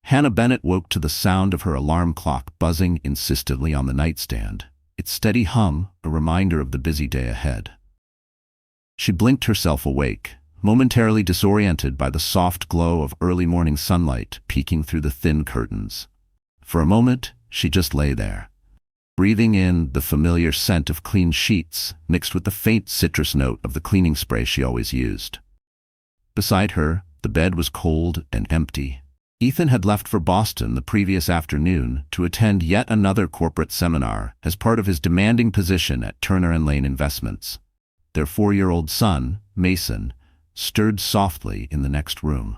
Hannah Bennett woke to the sound of her alarm clock buzzing insistently on the nightstand, its steady hum a reminder of the busy day ahead. She blinked herself awake, momentarily disoriented by the soft glow of early morning sunlight peeking through the thin curtains. For a moment, she just lay there, breathing in the familiar scent of clean sheets mixed with the faint citrus note of the cleaning spray she always used. Beside her, the bed was cold and empty. Ethan had left for Boston the previous afternoon to attend yet another corporate seminar as part of his demanding position at Turner & Lane Investments. Their 4-year-old son, Mason, stirred softly in the next room.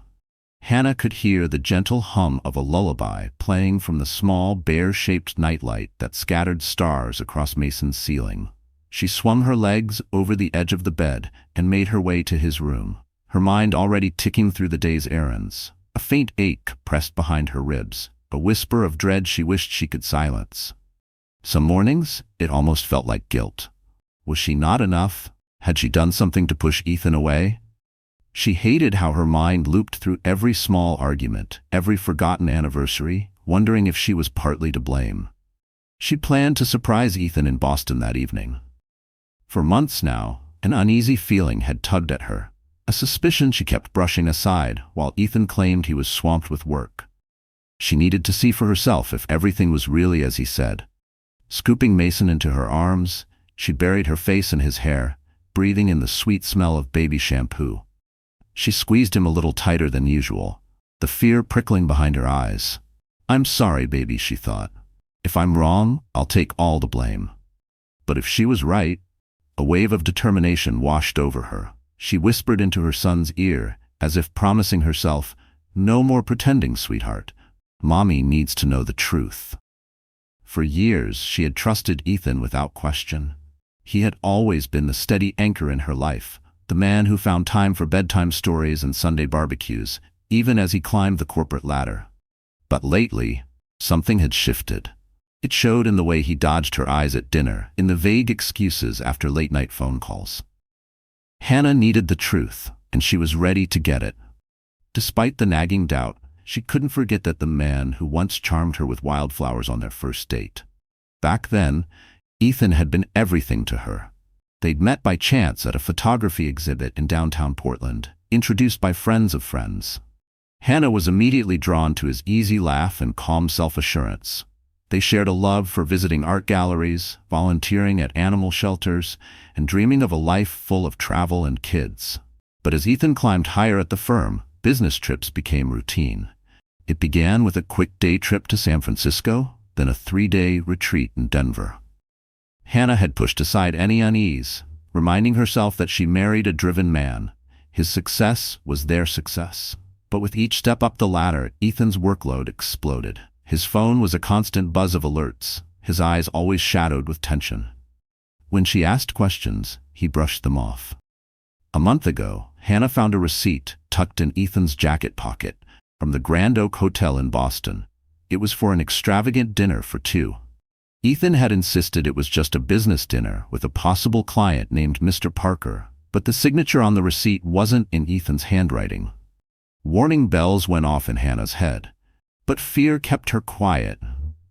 Hannah could hear the gentle hum of a lullaby playing from the small, bear-shaped nightlight that scattered stars across Mason's ceiling. She swung her legs over the edge of the bed and made her way to his room, her mind already ticking through the day's errands. A faint ache pressed behind her ribs, a whisper of dread she wished she could silence. Some mornings, it almost felt like guilt. Was she not enough? Had she done something to push Ethan away? She hated how her mind looped through every small argument, every forgotten anniversary, wondering if she was partly to blame. She planned to surprise Ethan in Boston that evening. For months now, an uneasy feeling had tugged at her. A suspicion she kept brushing aside while Ethan claimed he was swamped with work. She needed to see for herself if everything was really as he said. Scooping Mason into her arms, she buried her face in his hair, breathing in the sweet smell of baby shampoo. She squeezed him a little tighter than usual, the fear prickling behind her eyes. "I'm sorry, baby," she thought. "If I'm wrong, I'll take all the blame." But if she was right, a wave of determination washed over her. She whispered into her son's ear, as if promising herself, "No more pretending, sweetheart. Mommy needs to know the truth." For years, she had trusted Ethan without question. He had always been the steady anchor in her life, the man who found time for bedtime stories and Sunday barbecues, even as he climbed the corporate ladder. But lately, something had shifted. It showed in the way he dodged her eyes at dinner, in the vague excuses after late-night phone calls. Hannah needed the truth, and she was ready to get it. Despite the nagging doubt, she couldn't forget that the man who once charmed her with wildflowers on their first date. Back then, Ethan had been everything to her. They'd met by chance at a photography exhibit in downtown Portland, introduced by friends of friends. Hannah was immediately drawn to his easy laugh and calm self-assurance. They shared a love for visiting art galleries, volunteering at animal shelters, and dreaming of a life full of travel and kids. But as Ethan climbed higher at the firm, business trips became routine. It began with a quick day trip to San Francisco, then a 3-day retreat in Denver. Hannah had pushed aside any unease, reminding herself that she married a driven man. His success was their success. But with each step up the ladder, Ethan's workload exploded. His phone was a constant buzz of alerts, his eyes always shadowed with tension. When she asked questions, he brushed them off. A month ago, Hannah found a receipt tucked in Ethan's jacket pocket from the Grand Oak Hotel in Boston. It was for an extravagant dinner for 2. Ethan had insisted it was just a business dinner with a possible client named Mr. Parker, but the signature on the receipt wasn't in Ethan's handwriting. Warning bells went off in Hannah's head. But fear kept her quiet,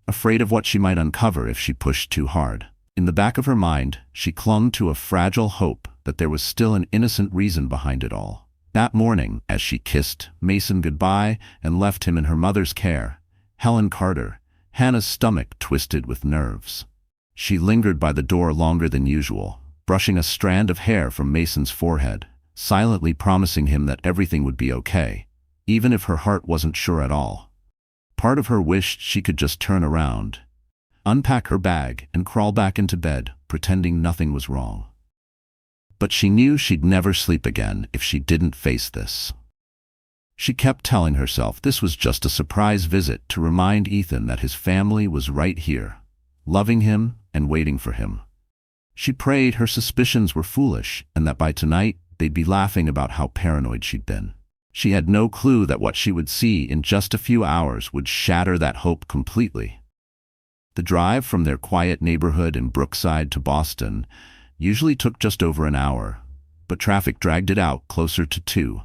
afraid of what she might uncover if she pushed too hard. In the back of her mind, she clung to a fragile hope that there was still an innocent reason behind it all. That morning, as she kissed Mason goodbye and left him in her mother's care, Helen Carter, Hannah's stomach twisted with nerves. She lingered by the door longer than usual, brushing a strand of hair from Mason's forehead, silently promising him that everything would be okay, even if her heart wasn't sure at all. Part of her wished she could just turn around, unpack her bag, and crawl back into bed, pretending nothing was wrong. But she knew she'd never sleep again if she didn't face this. She kept telling herself this was just a surprise visit to remind Ethan that his family was right here, loving him and waiting for him. She prayed her suspicions were foolish and that by tonight they'd be laughing about how paranoid she'd been. She had no clue that what she would see in just a few hours would shatter that hope completely. The drive from their quiet neighborhood in Brookside to Boston usually took just over an hour, but traffic dragged it out closer to 2.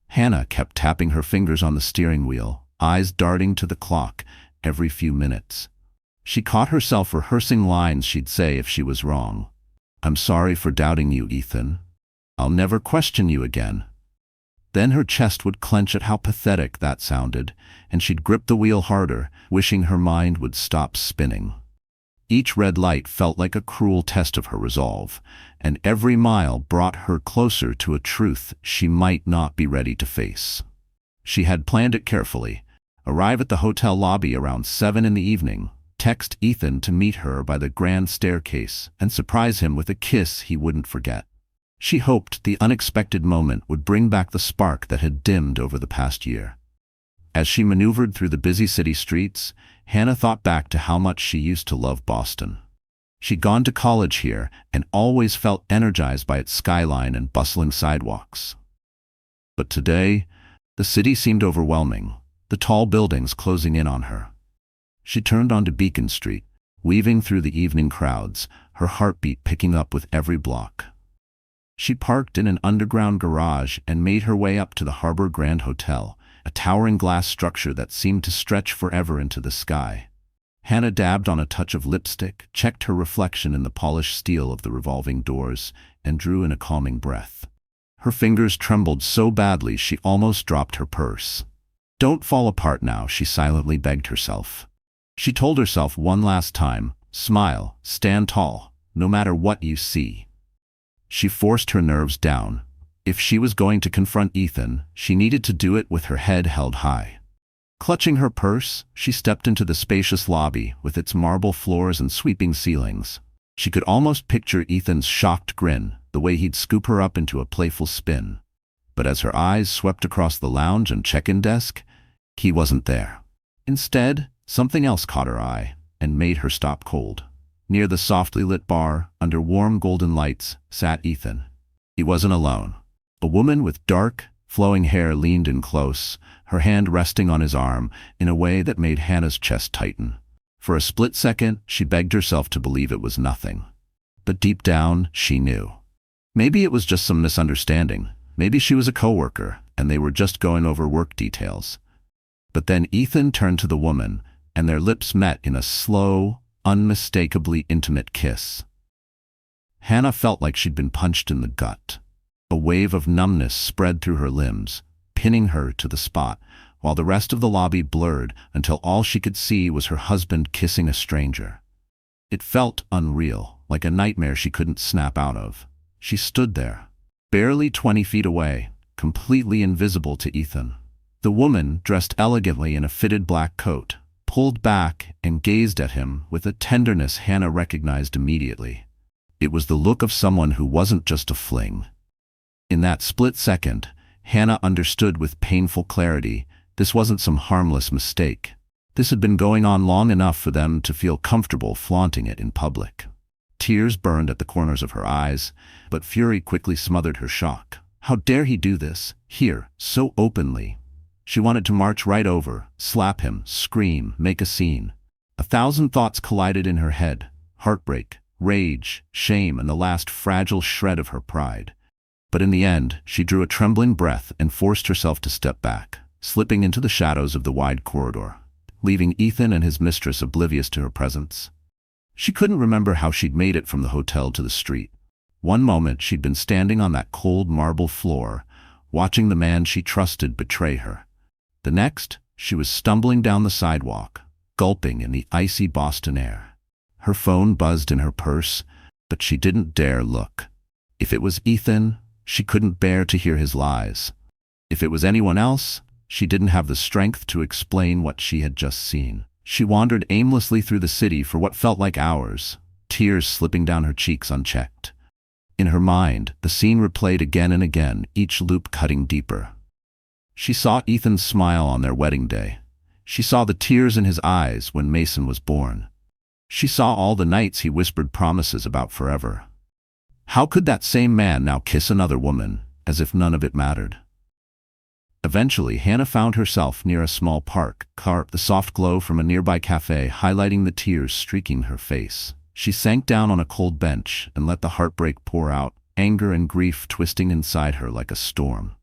Hannah kept tapping her fingers on the steering wheel, eyes darting to the clock every few minutes. She caught herself rehearsing lines she'd say if she was wrong. "I'm sorry for doubting you, Ethan. I'll never question you again." Then her chest would clench at how pathetic that sounded, and she'd grip the wheel harder, wishing her mind would stop spinning. Each red light felt like a cruel test of her resolve, and every mile brought her closer to a truth she might not be ready to face. She had planned it carefully. Arrive at the hotel lobby around 7 in the evening, text Ethan to meet her by the grand staircase, and surprise him with a kiss he wouldn't forget. She hoped the unexpected moment would bring back the spark that had dimmed over the past year. As she maneuvered through the busy city streets, Hannah thought back to how much she used to love Boston. She'd gone to college here and always felt energized by its skyline and bustling sidewalks. But today, the city seemed overwhelming, the tall buildings closing in on her. She turned onto Beacon Street, weaving through the evening crowds, her heartbeat picking up with every block. She parked in an underground garage and made her way up to the Harbor Grand Hotel, a towering glass structure that seemed to stretch forever into the sky. Hannah dabbed on a touch of lipstick, checked her reflection in the polished steel of the revolving doors, and drew in a calming breath. Her fingers trembled so badly she almost dropped her purse. "Don't fall apart now," she silently begged herself. She told herself one last time, "Smile, stand tall, no matter what you see." She forced her nerves down. If she was going to confront Ethan, she needed to do it with her head held high. Clutching her purse, she stepped into the spacious lobby with its marble floors and sweeping ceilings. She could almost picture Ethan's shocked grin, the way he'd scoop her up into a playful spin. But as her eyes swept across the lounge and check-in desk, he wasn't there. Instead, something else caught her eye and made her stop cold. Near the softly lit bar, under warm golden lights, sat Ethan. He wasn't alone. A woman with dark, flowing hair leaned in close, her hand resting on his arm in a way that made Hannah's chest tighten. For a split second, she begged herself to believe it was nothing. But deep down, she knew. Maybe it was just some misunderstanding. Maybe she was a coworker, and they were just going over work details. But then Ethan turned to the woman, and their lips met in a slow, unmistakably intimate kiss. Hannah felt like she'd been punched in the gut. A wave of numbness spread through her limbs, pinning her to the spot, while the rest of the lobby blurred until all she could see was her husband kissing a stranger. It felt unreal, like a nightmare she couldn't snap out of. She stood there, barely 20 feet away, completely invisible to Ethan. The woman, dressed elegantly in a fitted black coat, pulled back and gazed at him with a tenderness Hannah recognized immediately. It was the look of someone who wasn't just a fling. In that split second, Hannah understood with painful clarity this wasn't some harmless mistake. This had been going on long enough for them to feel comfortable flaunting it in public. Tears burned at the corners of her eyes, but fury quickly smothered her shock. How dare he do this, here, so openly? She wanted to march right over, slap him, scream, make a scene. 1,000 thoughts collided in her head: heartbreak, rage, shame, and the last fragile shred of her pride. But in the end, she drew a trembling breath and forced herself to step back, slipping into the shadows of the wide corridor, leaving Ethan and his mistress oblivious to her presence. She couldn't remember how she'd made it from the hotel to the street. One moment she'd been standing on that cold marble floor, watching the man she trusted betray her. The next, she was stumbling down the sidewalk, gulping in the icy Boston air. Her phone buzzed in her purse, but she didn't dare look. If it was Ethan, she couldn't bear to hear his lies. If it was anyone else, she didn't have the strength to explain what she had just seen. She wandered aimlessly through the city for what felt like hours, tears slipping down her cheeks unchecked. In her mind, the scene replayed again and again, each loop cutting deeper. She saw Ethan's smile on their wedding day. She saw the tears in his eyes when Mason was born. She saw all the nights he whispered promises about forever. How could that same man now kiss another woman, as if none of it mattered? Eventually, Hannah found herself near a small park, the soft glow from a nearby cafe highlighting the tears streaking her face. She sank down on a cold bench and let the heartbreak pour out, anger and grief twisting inside her like a storm.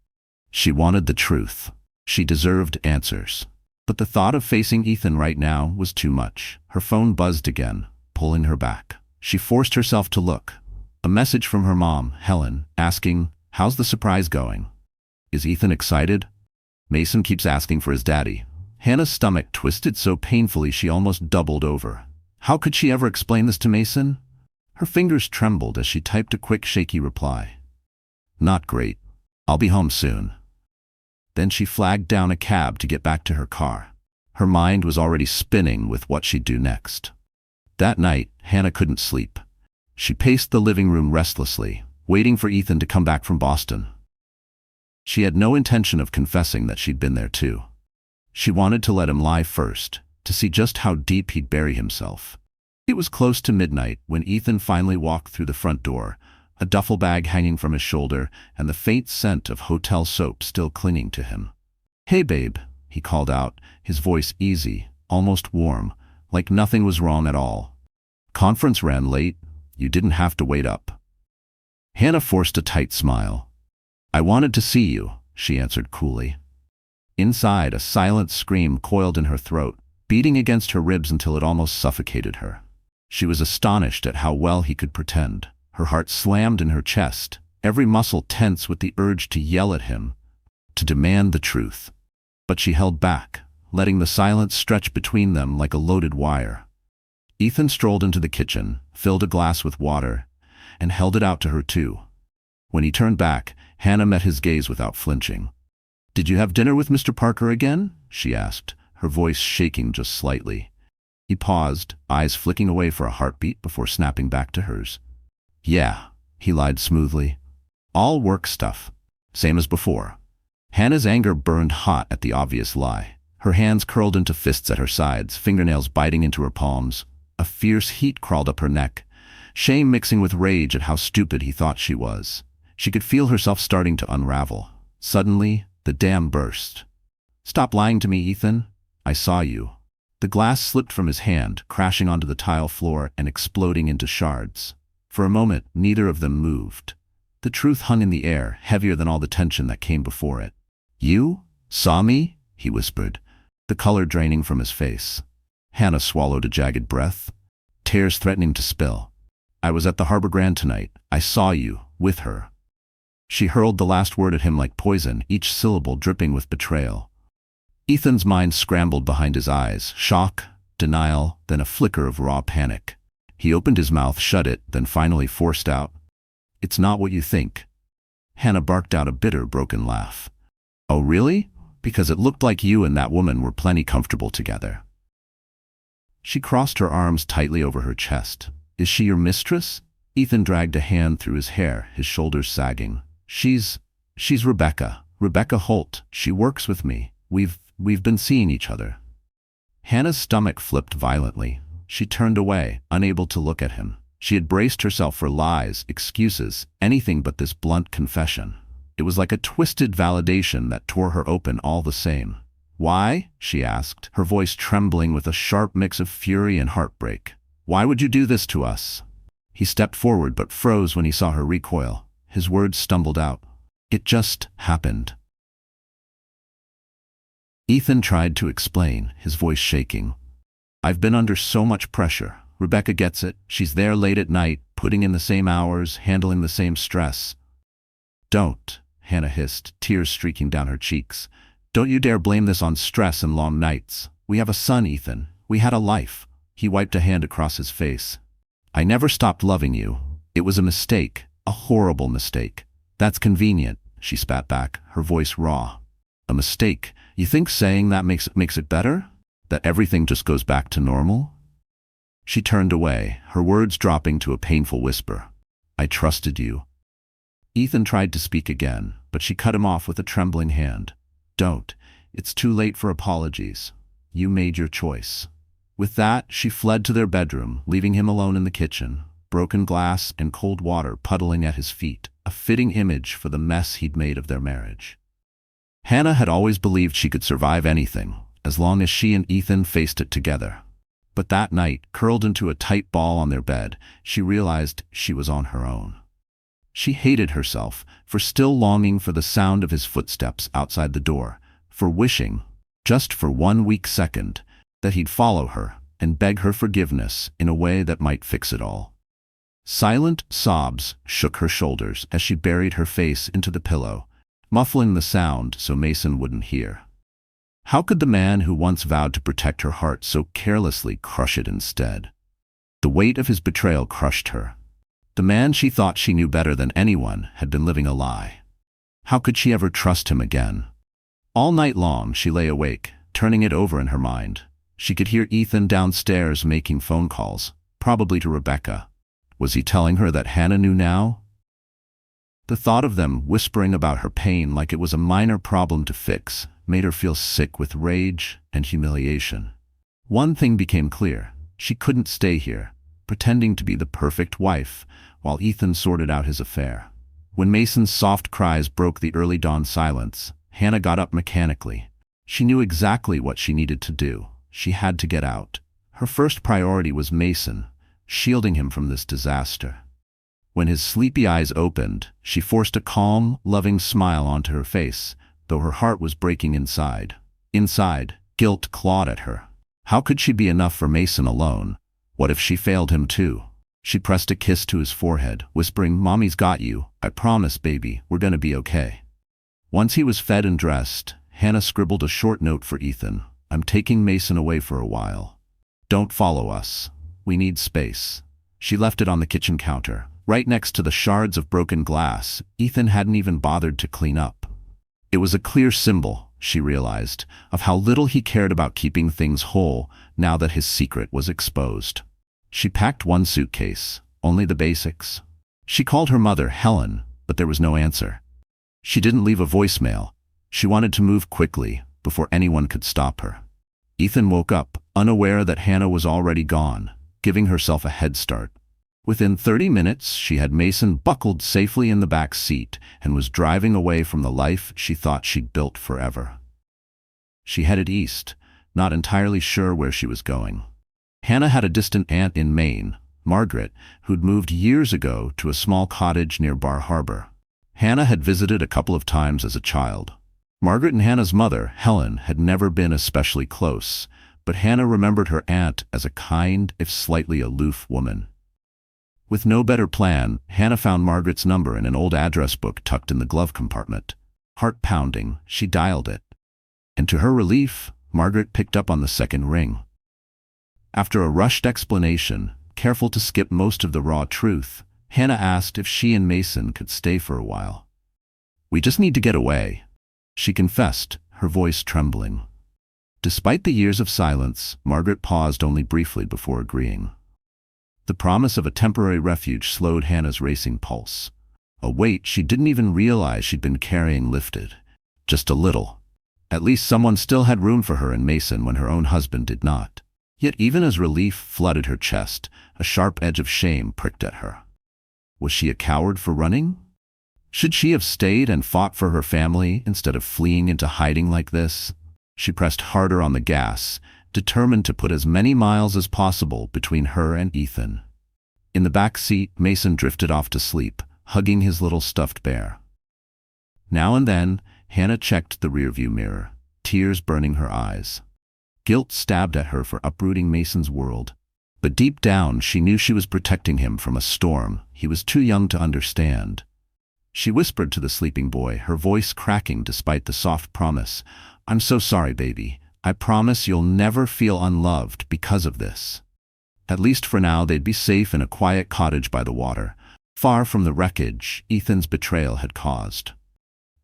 She wanted the truth. She deserved answers. But the thought of facing Ethan right now was too much. Her phone buzzed again, pulling her back. She forced herself to look. A message from her mom, Helen, asking, "How's the surprise going? Is Ethan excited? Mason keeps asking for his daddy." Hannah's stomach twisted so painfully she almost doubled over. How could she ever explain this to Mason? Her fingers trembled as she typed a quick, shaky reply. "Not great. I'll be home soon." Then she flagged down a cab to get back to her car. Her mind was already spinning with what she'd do next. That night, Hannah couldn't sleep. She paced the living room restlessly, waiting for Ethan to come back from Boston. She had no intention of confessing that she'd been there too. She wanted to let him lie first, to see just how deep he'd bury himself. It was close to midnight when Ethan finally walked through the front door, a duffel bag hanging from his shoulder and the faint scent of hotel soap still clinging to him. "Hey, babe," he called out, his voice easy, almost warm, like nothing was wrong at all. "Conference ran late. You didn't have to wait up." Hannah forced a tight smile. "I wanted to see you," she answered coolly. Inside, a silent scream coiled in her throat, beating against her ribs until it almost suffocated her. She was astonished at how well he could pretend. Her heart slammed in her chest, every muscle tense with the urge to yell at him, to demand the truth. But she held back, letting the silence stretch between them like a loaded wire. Ethan strolled into the kitchen, filled a glass with water, and held it out to her too. When he turned back, Hannah met his gaze without flinching. "Did you have dinner with Mr. Parker again?" she asked, her voice shaking just slightly. He paused, eyes flicking away for a heartbeat before snapping back to hers. "Yeah," he lied smoothly. "All work stuff. Same as before." Hannah's anger burned hot at the obvious lie. Her hands curled into fists at her sides, fingernails biting into her palms. A fierce heat crawled up her neck, shame mixing with rage at how stupid he thought she was. She could feel herself starting to unravel. Suddenly, the dam burst. "Stop lying to me, Ethan. I saw you." The glass slipped from his hand, crashing onto the tile floor and exploding into shards. For a moment, neither of them moved. The truth hung in the air, heavier than all the tension that came before it. "You saw me?" he whispered, the color draining from his face. Hannah swallowed a jagged breath, tears threatening to spill. "I was at the Harbor Grand tonight. I saw you, with her." She hurled the last word at him like poison, each syllable dripping with betrayal. Ethan's mind scrambled behind his eyes, shock, denial, then a flicker of raw panic. He opened his mouth, shut it, then finally forced out, "It's not what you think." Hannah barked out a bitter, broken laugh. "Oh, really? Because it looked like you and that woman were plenty comfortable together." She crossed her arms tightly over her chest. "Is she your mistress?" Ethan dragged a hand through his hair, his shoulders sagging. She's Rebecca. Rebecca Holt. She works with me. We've been seeing each other." Hannah's stomach flipped violently. She turned away, unable to look at him. She had braced herself for lies, excuses, anything but this blunt confession. It was like a twisted validation that tore her open all the same. "Why?" she asked, her voice trembling with a sharp mix of fury and heartbreak. "Why would you do this to us?" He stepped forward but froze when he saw her recoil. His words stumbled out. "It just happened." Ethan tried to explain, his voice shaking. "I've been under so much pressure. Rebecca gets it. She's there late at night, putting in the same hours, handling the same stress." "Don't," Hannah hissed, tears streaking down her cheeks. "Don't you dare blame this on stress and long nights. We have a son, Ethan. We had a life." He wiped a hand across his face. "I never stopped loving you. It was a mistake, a horrible mistake." "That's convenient," she spat back, her voice raw. "A mistake? You think saying that makes it better? That everything just goes back to normal?" She turned away, her words dropping to a painful whisper. "I trusted you." Ethan tried to speak again, but she cut him off with a trembling hand. "Don't. It's too late for apologies. You made your choice." With that, she fled to their bedroom, leaving him alone in the kitchen, broken glass and cold water puddling at his feet, a fitting image for the mess he'd made of their marriage. Hannah had always believed she could survive anything, as long as she and Ethan faced it together. But that night, curled into a tight ball on their bed, she realized she was on her own. She hated herself for still longing for the sound of his footsteps outside the door, for wishing, just for one weak second, that he'd follow her and beg her forgiveness in a way that might fix it all. Silent sobs shook her shoulders as she buried her face into the pillow, muffling the sound so Mason wouldn't hear. How could the man who once vowed to protect her heart so carelessly crush it instead? The weight of his betrayal crushed her. The man she thought she knew better than anyone had been living a lie. How could she ever trust him again? All night long she lay awake, turning it over in her mind. She could hear Ethan downstairs making phone calls, probably to Rebecca. Was he telling her that Hannah knew now? The thought of them whispering about her pain like it was a minor problem to fix made her feel sick with rage and humiliation. One thing became clear: she couldn't stay here, pretending to be the perfect wife, while Ethan sorted out his affair. When Mason's soft cries broke the early dawn silence, Hannah got up mechanically. She knew exactly what she needed to do. She had to get out. Her first priority was Mason, shielding him from this disaster. When his sleepy eyes opened, she forced a calm, loving smile onto her face, though her heart was breaking inside. Inside, guilt clawed at her. How could she be enough for Mason alone? What if she failed him too? She pressed a kiss to his forehead, whispering, "Mommy's got you. I promise, baby, we're gonna be okay." Once he was fed and dressed, Hannah scribbled a short note for Ethan. "I'm taking Mason away for a while. Don't follow us. We need space." She left it on the kitchen counter, right next to the shards of broken glass Ethan hadn't even bothered to clean up. It was a clear symbol, she realized, of how little he cared about keeping things whole now that his secret was exposed. She packed one suitcase, only the basics. She called her mother, Helen, but there was no answer. She didn't leave a voicemail. She wanted to move quickly, before anyone could stop her. Ethan woke up, unaware that Hannah was already gone, giving herself a head start. Within 30 minutes, she had Mason buckled safely in the back seat and was driving away from the life she thought she'd built forever. She headed east, not entirely sure where she was going. Hannah had a distant aunt in Maine, Margaret, who'd moved years ago to a small cottage near Bar Harbor. Hannah had visited a couple of times as a child. Margaret and Hannah's mother, Helen, had never been especially close, but Hannah remembered her aunt as a kind, if slightly aloof woman. With no better plan, Hannah found Margaret's number in an old address book tucked in the glove compartment. Heart pounding, she dialed it. And to her relief, Margaret picked up on the second ring. After a rushed explanation, careful to skip most of the raw truth, Hannah asked if she and Mason could stay for a while. "We just need to get away," she confessed, her voice trembling. Despite the years of silence, Margaret paused only briefly before agreeing. The promise of a temporary refuge slowed Hannah's racing pulse. A weight she didn't even realize she'd been carrying lifted. Just a little. At least someone still had room for her in Mason when her own husband did not. Yet even as relief flooded her chest, a sharp edge of shame pricked at her. Was she a coward for running? Should she have stayed and fought for her family instead of fleeing into hiding like this? She pressed harder on the gas, determined to put as many miles as possible between her and Ethan. In the back seat, Mason drifted off to sleep, hugging his little stuffed bear. Now and then, Hannah checked the rearview mirror, tears burning her eyes. Guilt stabbed at her for uprooting Mason's world. But deep down, she knew she was protecting him from a storm he was too young to understand. She whispered to the sleeping boy, her voice cracking despite the soft promise, "I'm so sorry, baby. I promise you'll never feel unloved because of this." At least for now, they'd be safe in a quiet cottage by the water, far from the wreckage Ethan's betrayal had caused.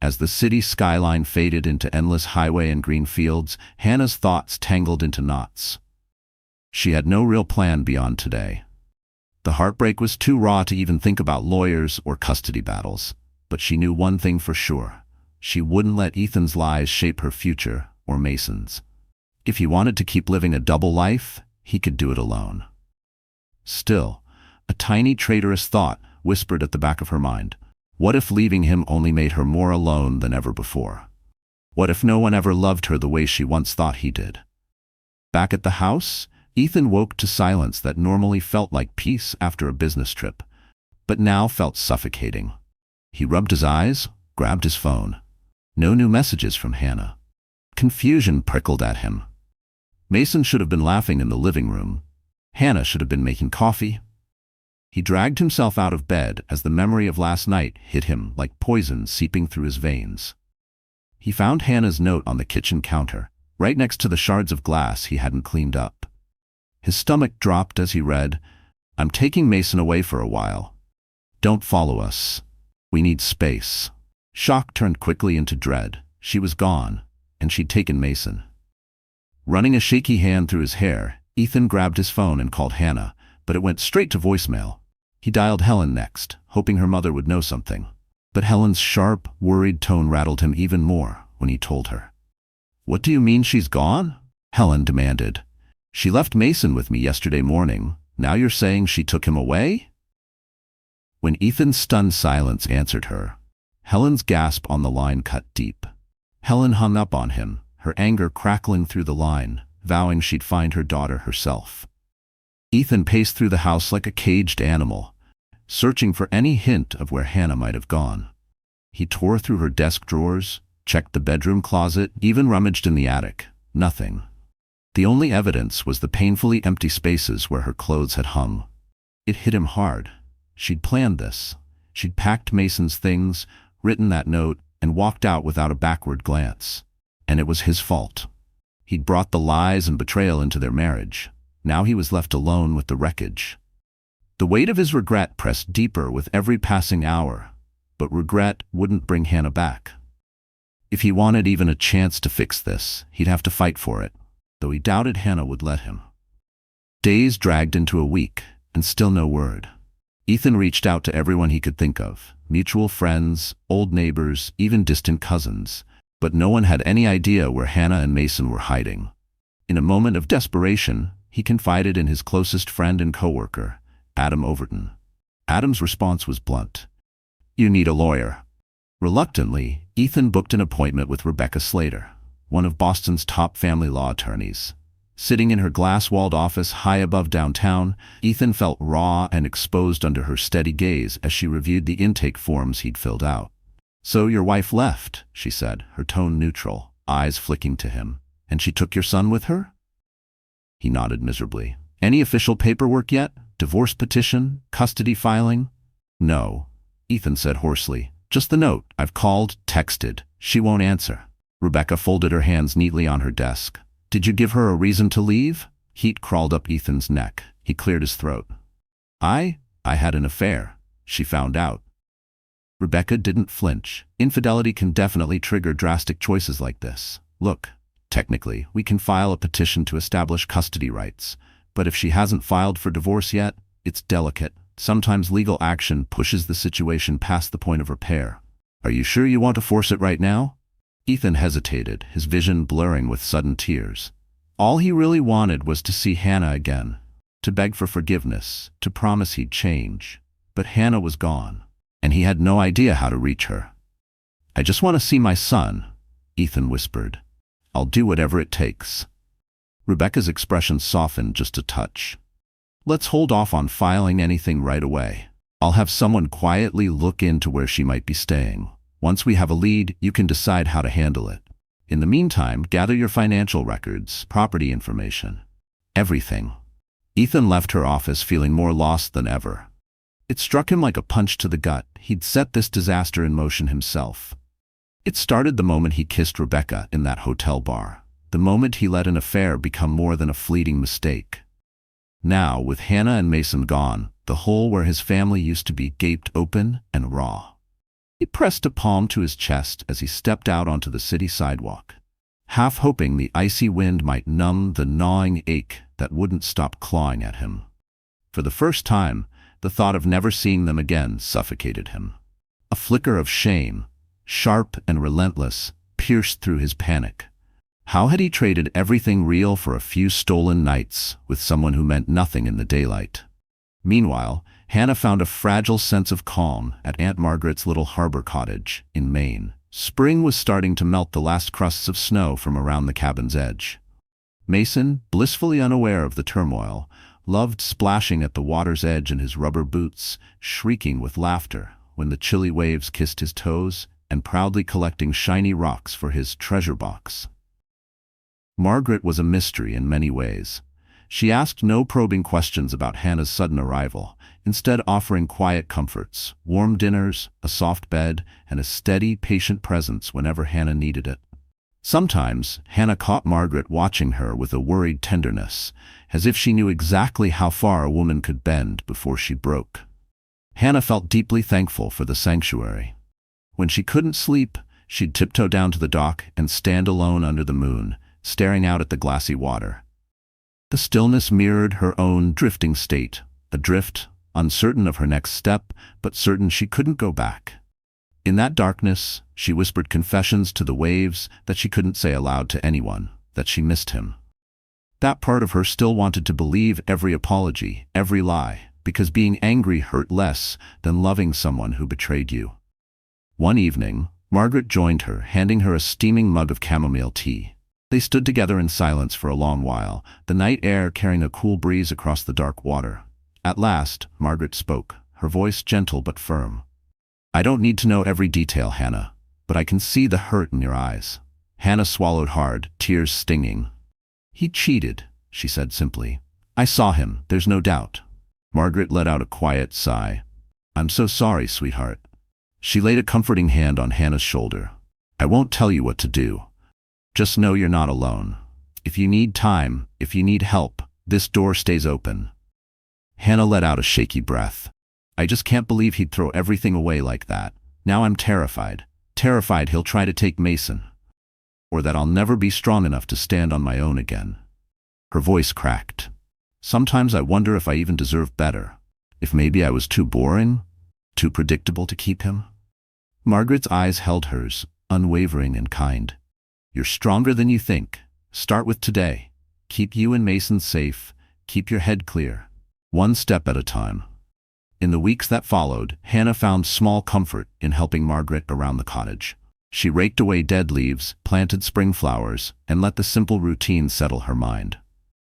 As the city skyline faded into endless highway and green fields, Hannah's thoughts tangled into knots. She had no real plan beyond today. The heartbreak was too raw to even think about lawyers or custody battles, but she knew one thing for sure. She wouldn't let Ethan's lies shape her future or Mason's. If he wanted to keep living a double life, he could do it alone. Still, a tiny traitorous thought whispered at the back of her mind. What if leaving him only made her more alone than ever before? What if no one ever loved her the way she once thought he did? Back at the house, Ethan woke to silence that normally felt like peace after a business trip, but now felt suffocating. He rubbed his eyes, grabbed his phone. No new messages from Hannah. Confusion prickled at him. Mason should have been laughing in the living room. Hannah should have been making coffee. He dragged himself out of bed as the memory of last night hit him like poison seeping through his veins. He found Hannah's note on the kitchen counter, right next to the shards of glass he hadn't cleaned up. His stomach dropped as he read, "I'm taking Mason away for a while. Don't follow us. We need space." Shock turned quickly into dread. She was gone, and she'd taken Mason. Running a shaky hand through his hair, Ethan grabbed his phone and called Hannah, but it went straight to voicemail. He dialed Helen next, hoping her mother would know something. But Helen's sharp, worried tone rattled him even more when he told her. "What do you mean she's gone?" Helen demanded. "She left Mason with me yesterday morning. Now you're saying she took him away?" When Ethan's stunned silence answered her, Helen's gasp on the line cut deep. Helen hung up on him, her anger crackling through the line, vowing she'd find her daughter herself. Ethan paced through the house like a caged animal, searching for any hint of where Hannah might have gone. He tore through her desk drawers, checked the bedroom closet, even rummaged in the attic. Nothing. The only evidence was the painfully empty spaces where her clothes had hung. It hit him hard. She'd planned this. She'd packed Mason's things, written that note, and walked out without a backward glance. And it was his fault. He'd brought the lies and betrayal into their marriage. Now he was left alone with the wreckage. The weight of his regret pressed deeper with every passing hour, but regret wouldn't bring Hannah back. If he wanted even a chance to fix this, he'd have to fight for it, though he doubted Hannah would let him. Days dragged into a week, and still no word. Ethan reached out to everyone he could think of, mutual friends, old neighbors, even distant cousins, but no one had any idea where Hannah and Mason were hiding. In a moment of desperation, he confided in his closest friend and coworker, Adam Overton. Adam's response was blunt. "You need a lawyer." Reluctantly, Ethan booked an appointment with Rebecca Slater, one of Boston's top family law attorneys. Sitting in her glass-walled office high above downtown, Ethan felt raw and exposed under her steady gaze as she reviewed the intake forms he'd filled out. "So your wife left," she said, her tone neutral, eyes flicking to him. "And she took your son with her?" He nodded miserably. "Any official paperwork yet? Divorce petition? Custody filing?" "No," Ethan said hoarsely. "Just the note. I've called, texted. She won't answer." Rebecca folded her hands neatly on her desk. "Did you give her a reason to leave?" Heat crawled up Ethan's neck. He cleared his throat. I had an affair. She found out." Rebecca didn't flinch. Infidelity can definitely trigger drastic choices like this. "Look, technically, we can file a petition to establish custody rights. But if she hasn't filed for divorce yet, it's delicate. Sometimes legal action pushes the situation past the point of repair. Are you sure you want to force it right now?" Ethan hesitated, his vision blurring with sudden tears. All he really wanted was to see Hannah again, to beg for forgiveness, to promise he'd change. But Hannah was gone, and he had no idea how to reach her. "I just want to see my son," Ethan whispered. "I'll do whatever it takes." Rebecca's expression softened just a touch. "Let's hold off on filing anything right away. I'll have someone quietly look into where she might be staying. Once we have a lead, you can decide how to handle it. In the meantime, gather your financial records, property information. Everything." Ethan left her office feeling more lost than ever. It struck him like a punch to the gut. He'd set this disaster in motion himself. It started the moment he kissed Rebecca in that hotel bar, the moment he let an affair become more than a fleeting mistake. Now, with Hannah and Mason gone, the hole where his family used to be gaped open and raw. He pressed a palm to his chest as he stepped out onto the city sidewalk, half hoping the icy wind might numb the gnawing ache that wouldn't stop clawing at him. For the first time, the thought of never seeing them again suffocated him. A flicker of shame, sharp and relentless, pierced through his panic. How had he traded everything real for a few stolen nights with someone who meant nothing in the daylight? Meanwhile, Hannah found a fragile sense of calm at Aunt Margaret's little harbor cottage in Maine. Spring was starting to melt the last crusts of snow from around the cabin's edge. Mason, blissfully unaware of the turmoil, loved splashing at the water's edge in his rubber boots, shrieking with laughter when the chilly waves kissed his toes, and proudly collecting shiny rocks for his treasure box. Margaret was a mystery in many ways. She asked no probing questions about Hannah's sudden arrival, instead offering quiet comforts, warm dinners, a soft bed, and a steady, patient presence whenever Hannah needed it. Sometimes, Hannah caught Margaret watching her with a worried tenderness, as if she knew exactly how far a woman could bend before she broke. Hannah felt deeply thankful for the sanctuary. When she couldn't sleep, she'd tiptoe down to the dock and stand alone under the moon, staring out at the glassy water. The stillness mirrored her own drifting state, adrift, uncertain of her next step, but certain she couldn't go back. In that darkness, she whispered confessions to the waves that she couldn't say aloud to anyone, that she missed him. That part of her still wanted to believe every apology, every lie, because being angry hurt less than loving someone who betrayed you. One evening, Margaret joined her, handing her a steaming mug of chamomile tea. They stood together in silence for a long while, the night air carrying a cool breeze across the dark water. At last, Margaret spoke, her voice gentle but firm. "I don't need to know every detail, Hannah, but I can see the hurt in your eyes." Hannah swallowed hard, tears stinging. "He cheated," she said simply. "I saw him, there's no doubt." Margaret let out a quiet sigh. "I'm so sorry, sweetheart." She laid a comforting hand on Hannah's shoulder. "I won't tell you what to do. Just know you're not alone. If you need time, if you need help, this door stays open." Hannah let out a shaky breath. "I just can't believe he'd throw everything away like that. Now I'm terrified. Terrified he'll try to take Mason. Or that I'll never be strong enough to stand on my own again." Her voice cracked. "Sometimes I wonder if I even deserve better. If maybe I was too boring, too predictable to keep him." Margaret's eyes held hers, unwavering and kind. "You're stronger than you think. Start with today. Keep you and Mason safe. Keep your head clear. One step at a time." In the weeks that followed, Hannah found small comfort in helping Margaret around the cottage. She raked away dead leaves, planted spring flowers, and let the simple routine settle her mind.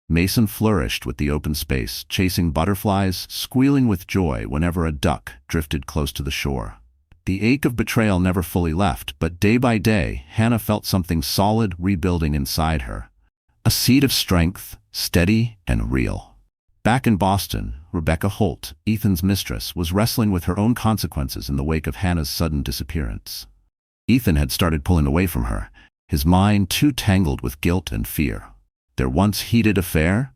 Mason flourished with the open space, chasing butterflies, squealing with joy whenever a duck drifted close to the shore. The ache of betrayal never fully left, but day by day, Hannah felt something solid rebuilding inside her. A seed of strength, steady and real. Back in Boston, Rebecca Holt, Ethan's mistress, was wrestling with her own consequences in the wake of Hannah's sudden disappearance. Ethan had started pulling away from her, his mind too tangled with guilt and fear. Their once heated affair?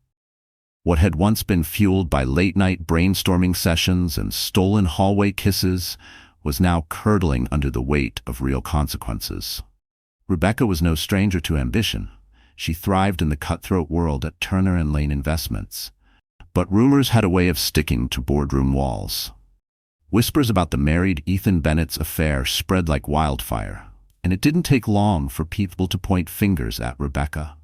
What had once been fueled by late-night brainstorming sessions and stolen hallway kisses was now curdling under the weight of real consequences. Rebecca was no stranger to ambition. She thrived in the cutthroat world at Turner and Lane Investments. But rumors had a way of sticking to boardroom walls. Whispers about the married Ethan Bennett's affair spread like wildfire, and it didn't take long for people to point fingers at Rebecca.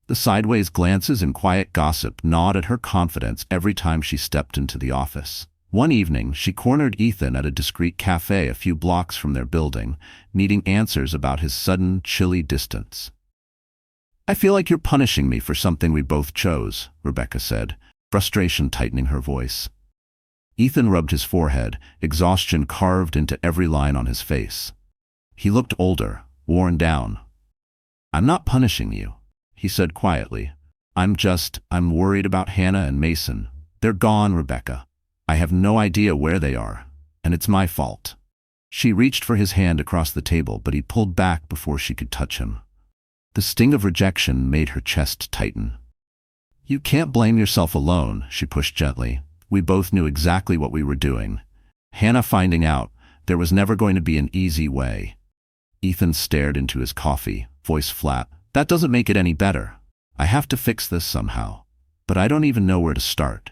The sideways glances and quiet gossip gnawed at her confidence every time she stepped into the office. One evening, she cornered Ethan at a discreet cafe a few blocks from their building, needing answers about his sudden, chilly distance. "I feel like you're punishing me for something we both chose," Rebecca said, frustration tightening her voice. Ethan rubbed his forehead, exhaustion carved into every line on his face. He looked older, worn down. "I'm not punishing you," he said quietly. I'm worried about Hannah and Mason. They're gone, Rebecca. I have no idea where they are, and it's my fault." She reached for his hand across the table, but he pulled back before she could touch him. The sting of rejection made her chest tighten. "You can't blame yourself alone," she pushed gently. "We both knew exactly what we were doing. Hannah finding out, there was never going to be an easy way." Ethan stared into his coffee, voice flat. "That doesn't make it any better. I have to fix this somehow, but I don't even know where to start.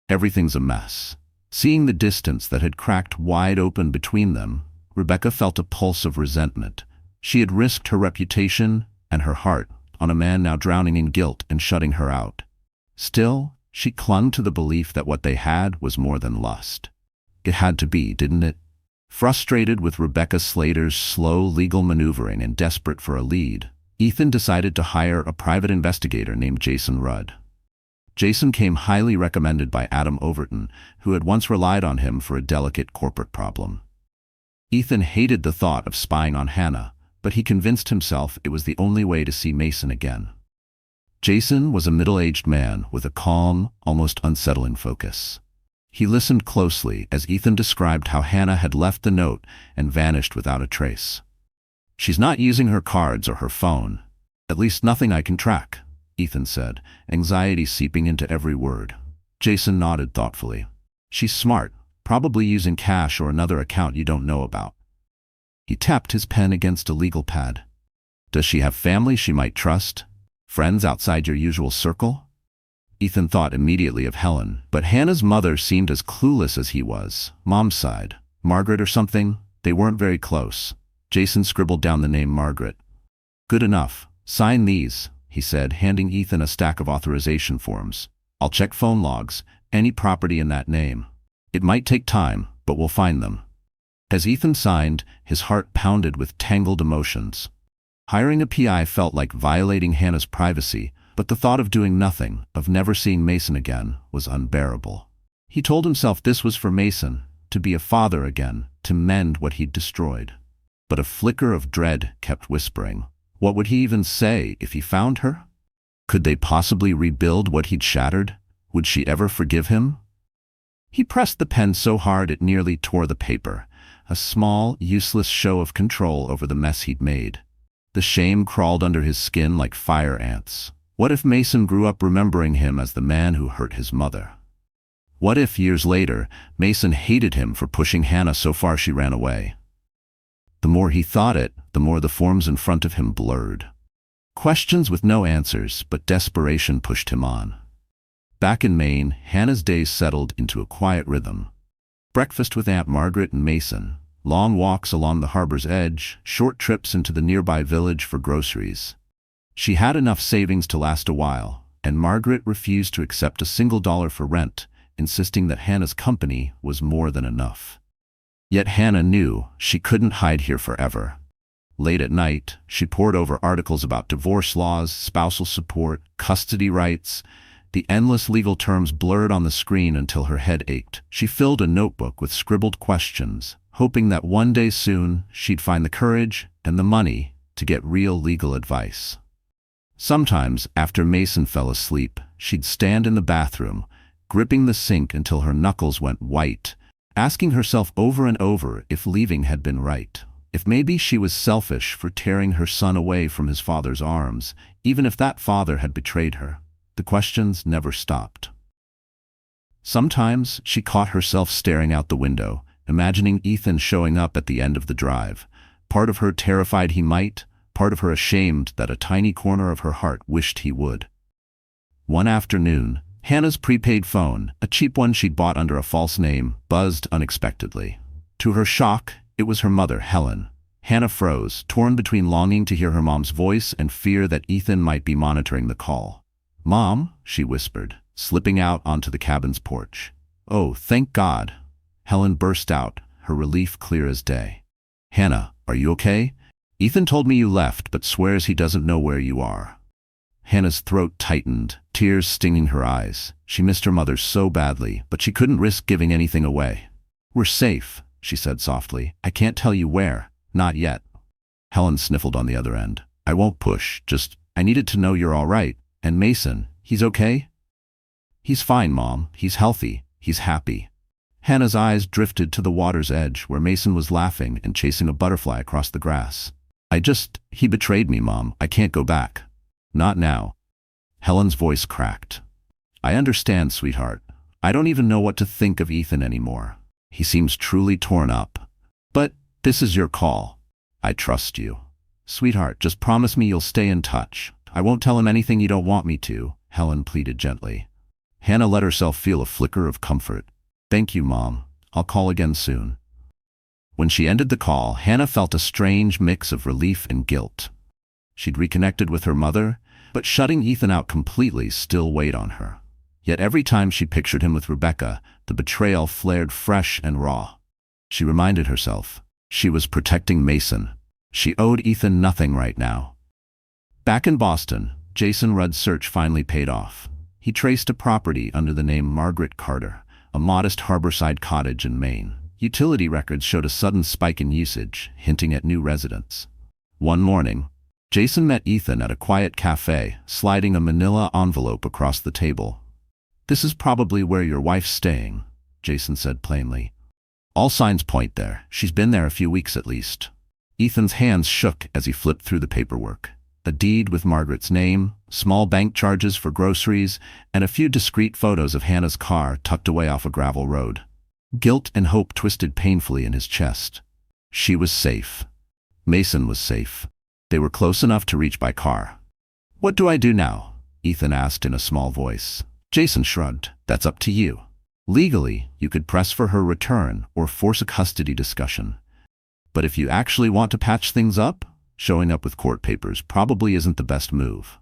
Everything's a mess." Seeing the distance that had cracked wide open between them, Rebecca felt a pulse of resentment. She had risked her reputation and her heart on a man now drowning in guilt and shutting her out. Still, she clung to the belief that what they had was more than lust. It had to be, didn't it? Frustrated with Rebecca Slater's slow legal maneuvering and desperate for a lead, Ethan decided to hire a private investigator named Jason Rudd. Jason came highly recommended by Adam Overton, who had once relied on him for a delicate corporate problem. Ethan hated the thought of spying on Hannah, but he convinced himself it was the only way to see Mason again. Jason was a middle-aged man with a calm, almost unsettling focus. He listened closely as Ethan described how Hannah had left the note and vanished without a trace. "She's not using her cards or her phone. At least nothing I can track," Ethan said, anxiety seeping into every word. Jason nodded thoughtfully. "She's smart, probably using cash or another account you don't know about." He tapped his pen against a legal pad. "Does she have family she might trust? Friends outside your usual circle?" Ethan thought immediately of Helen, but Hannah's mother seemed as clueless as he was. Mom's side, Margaret or something? They weren't very close. Jason scribbled down the name Margaret. "Good enough. Sign these," he said, handing Ethan a stack of authorization forms. "I'll check phone logs, any property in that name. It might take time, but we'll find them." As Ethan signed, his heart pounded with tangled emotions. Hiring a PI felt like violating Hannah's privacy, but the thought of doing nothing, of never seeing Mason again, was unbearable. He told himself this was for Mason, to be a father again, to mend what he'd destroyed. But a flicker of dread kept whispering. What would he even say if he found her? Could they possibly rebuild what he'd shattered? Would she ever forgive him? He pressed the pen so hard it nearly tore the paper, a small, useless show of control over the mess he'd made. The shame crawled under his skin like fire ants. What if Mason grew up remembering him as the man who hurt his mother? What if, years later, Mason hated him for pushing Hannah so far she ran away? The more he thought it, the more the forms in front of him blurred. Questions with no answers, but desperation pushed him on. Back in Maine, Hannah's days settled into a quiet rhythm. Breakfast with Aunt Margaret and Mason, long walks along the harbor's edge, short trips into the nearby village for groceries. She had enough savings to last a while, and Margaret refused to accept a single dollar for rent, insisting that Hannah's company was more than enough. Yet Hannah knew she couldn't hide here forever. Late at night, she pored over articles about divorce laws, spousal support, custody rights. The endless legal terms blurred on the screen until her head ached. She filled a notebook with scribbled questions, hoping that one day soon she'd find the courage and the money to get real legal advice. Sometimes, after Mason fell asleep, she'd stand in the bathroom, gripping the sink until her knuckles went white, asking herself over and over if leaving had been right. If maybe she was selfish for tearing her son away from his father's arms, even if that father had betrayed her. The questions never stopped. Sometimes she caught herself staring out the window, imagining Ethan showing up at the end of the drive, part of her terrified he might, part of her ashamed that a tiny corner of her heart wished he would. One afternoon, Hannah's prepaid phone, a cheap one she'd bought under a false name, buzzed unexpectedly. To her shock, it was her mother, Helen. Hannah froze, torn between longing to hear her mom's voice and fear that Ethan might be monitoring the call. "Mom," she whispered, slipping out onto the cabin's porch. "Oh, thank God." Helen burst out, her relief clear as day. "Hannah, are you okay? Ethan told me you left, but swears he doesn't know where you are." Hannah's throat tightened, tears stinging her eyes. She missed her mother so badly, but she couldn't risk giving anything away. "We're safe," she said softly. "I can't tell you where. Not yet." Helen sniffled on the other end. "I won't push, I needed to know you're all right. And Mason, he's okay?" "He's fine, Mom. He's healthy. He's happy." Hannah's eyes drifted to the water's edge where Mason was laughing and chasing a butterfly across the grass. He betrayed me, Mom. I can't go back." "Not now." Helen's voice cracked. "I understand, sweetheart. I don't even know what to think of Ethan anymore. He seems truly torn up. But this is your call. I trust you. Sweetheart, just promise me you'll stay in touch. I won't tell him anything you don't want me to," Helen pleaded gently. Hannah let herself feel a flicker of comfort. "Thank you, Mom. I'll call again soon." When she ended the call, Hannah felt a strange mix of relief and guilt. She'd reconnected with her mother, but shutting Ethan out completely still weighed on her. Yet every time she pictured him with Rebecca, the betrayal flared fresh and raw. She reminded herself, she was protecting Mason. She owed Ethan nothing right now. Back in Boston, Jason Rudd's search finally paid off. He traced a property under the name Margaret Carter, a modest harborside cottage in Maine. Utility records showed a sudden spike in usage, hinting at new residents. One morning, Jason met Ethan at a quiet cafe, sliding a manila envelope across the table. "This is probably where your wife's staying," Jason said plainly. "All signs point there. She's been there a few weeks at least." Ethan's hands shook as he flipped through the paperwork. A deed with Margaret's name, small bank charges for groceries, and a few discreet photos of Hannah's car tucked away off a gravel road. Guilt and hope twisted painfully in his chest. She was safe. Mason was safe. They were close enough to reach by car. "What do I do now?" Ethan asked in a small voice. Jason shrugged. "That's up to you. Legally, you could press for her return or force a custody discussion. But if you actually want to patch things up, showing up with court papers probably isn't the best move."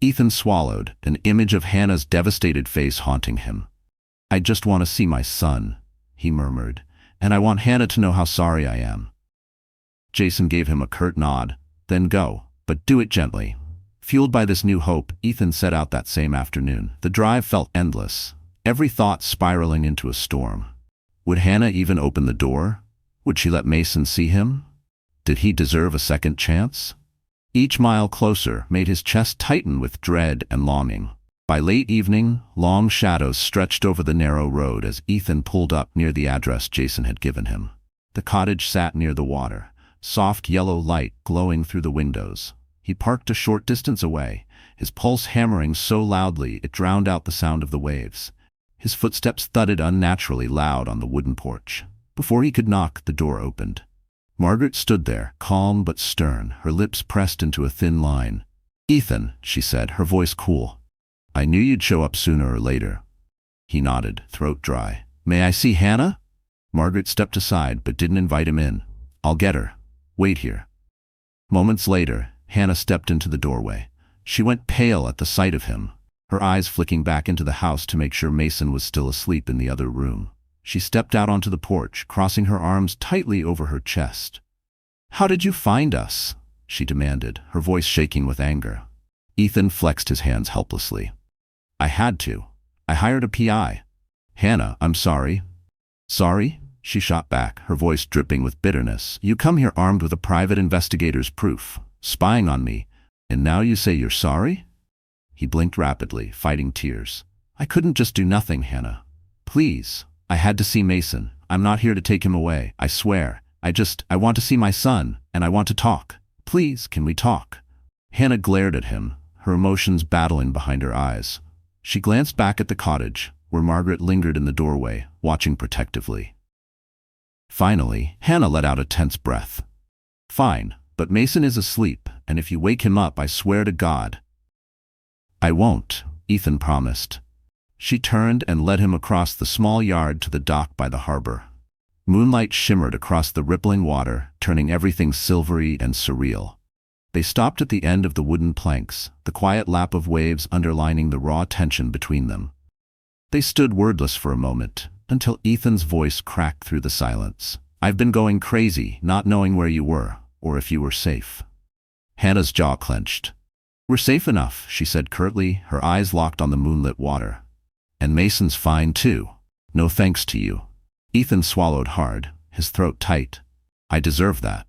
Ethan swallowed, an image of Hannah's devastated face haunting him. "I just want to see my son," he murmured, "and I want Hannah to know how sorry I am." Jason gave him a curt nod. "Then go, but do it gently." Fueled by this new hope, Ethan set out that same afternoon. The drive felt endless, every thought spiraling into a storm. Would Hannah even open the door? Would she let Mason see him? Did he deserve a second chance? Each mile closer made his chest tighten with dread and longing. By late evening, long shadows stretched over the narrow road as Ethan pulled up near the address Jason had given him. The cottage sat near the water, soft yellow light glowing through the windows. He parked a short distance away, his pulse hammering so loudly it drowned out the sound of the waves. His footsteps thudded unnaturally loud on the wooden porch. Before he could knock, the door opened. Margaret stood there, calm but stern, her lips pressed into a thin line. "Ethan," she said, her voice cool. "I knew you'd show up sooner or later." He nodded, throat dry. "May I see Hannah?" Margaret stepped aside but didn't invite him in. "I'll get her. Wait here." Moments later, Hannah stepped into the doorway. She went pale at the sight of him, her eyes flicking back into the house to make sure Mason was still asleep in the other room. She stepped out onto the porch, crossing her arms tightly over her chest. "How did you find us?" she demanded, her voice shaking with anger. Ethan flexed his hands helplessly. "I had to. I hired a PI. Hannah, I'm sorry." "Sorry?" she shot back, her voice dripping with bitterness. "You come here armed with a private investigator's proof, spying on me, and now you say you're sorry?" He blinked rapidly, fighting tears. "I couldn't just do nothing, Hannah. Please. I had to see Mason. I'm not here to take him away, I swear. I want to see my son, and I want to talk. Please, can we talk?" Hannah glared at him, her emotions battling behind her eyes. She glanced back at the cottage, where Margaret lingered in the doorway, watching protectively. Finally, Hannah let out a tense breath. "Fine, but Mason is asleep, and if you wake him up, I swear to God." "I won't," Ethan promised. She turned and led him across the small yard to the dock by the harbor. Moonlight shimmered across the rippling water, turning everything silvery and surreal. They stopped at the end of the wooden planks, the quiet lap of waves underlining the raw tension between them. They stood wordless for a moment, until Ethan's voice cracked through the silence. "I've been going crazy, not knowing where you were, or if you were safe." Hannah's jaw clenched. "We're safe enough," she said curtly, her eyes locked on the moonlit water. "And Mason's fine too. No thanks to you." Ethan swallowed hard, his throat tight. "I deserve that.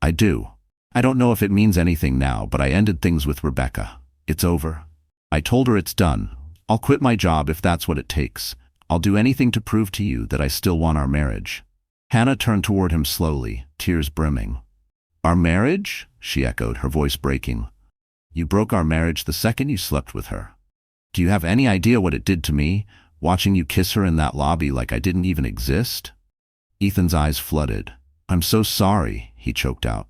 I do. I don't know if it means anything now, but I ended things with Rebecca. It's over. I told her it's done. I'll quit my job if that's what it takes. I'll do anything to prove to you that I still want our marriage." Hannah turned toward him slowly, tears brimming. "Our marriage?" she echoed, her voice breaking. "You broke our marriage the second you slept with her. Do you have any idea what it did to me, watching you kiss her in that lobby like I didn't even exist?" Ethan's eyes flooded. "I'm so sorry," he choked out.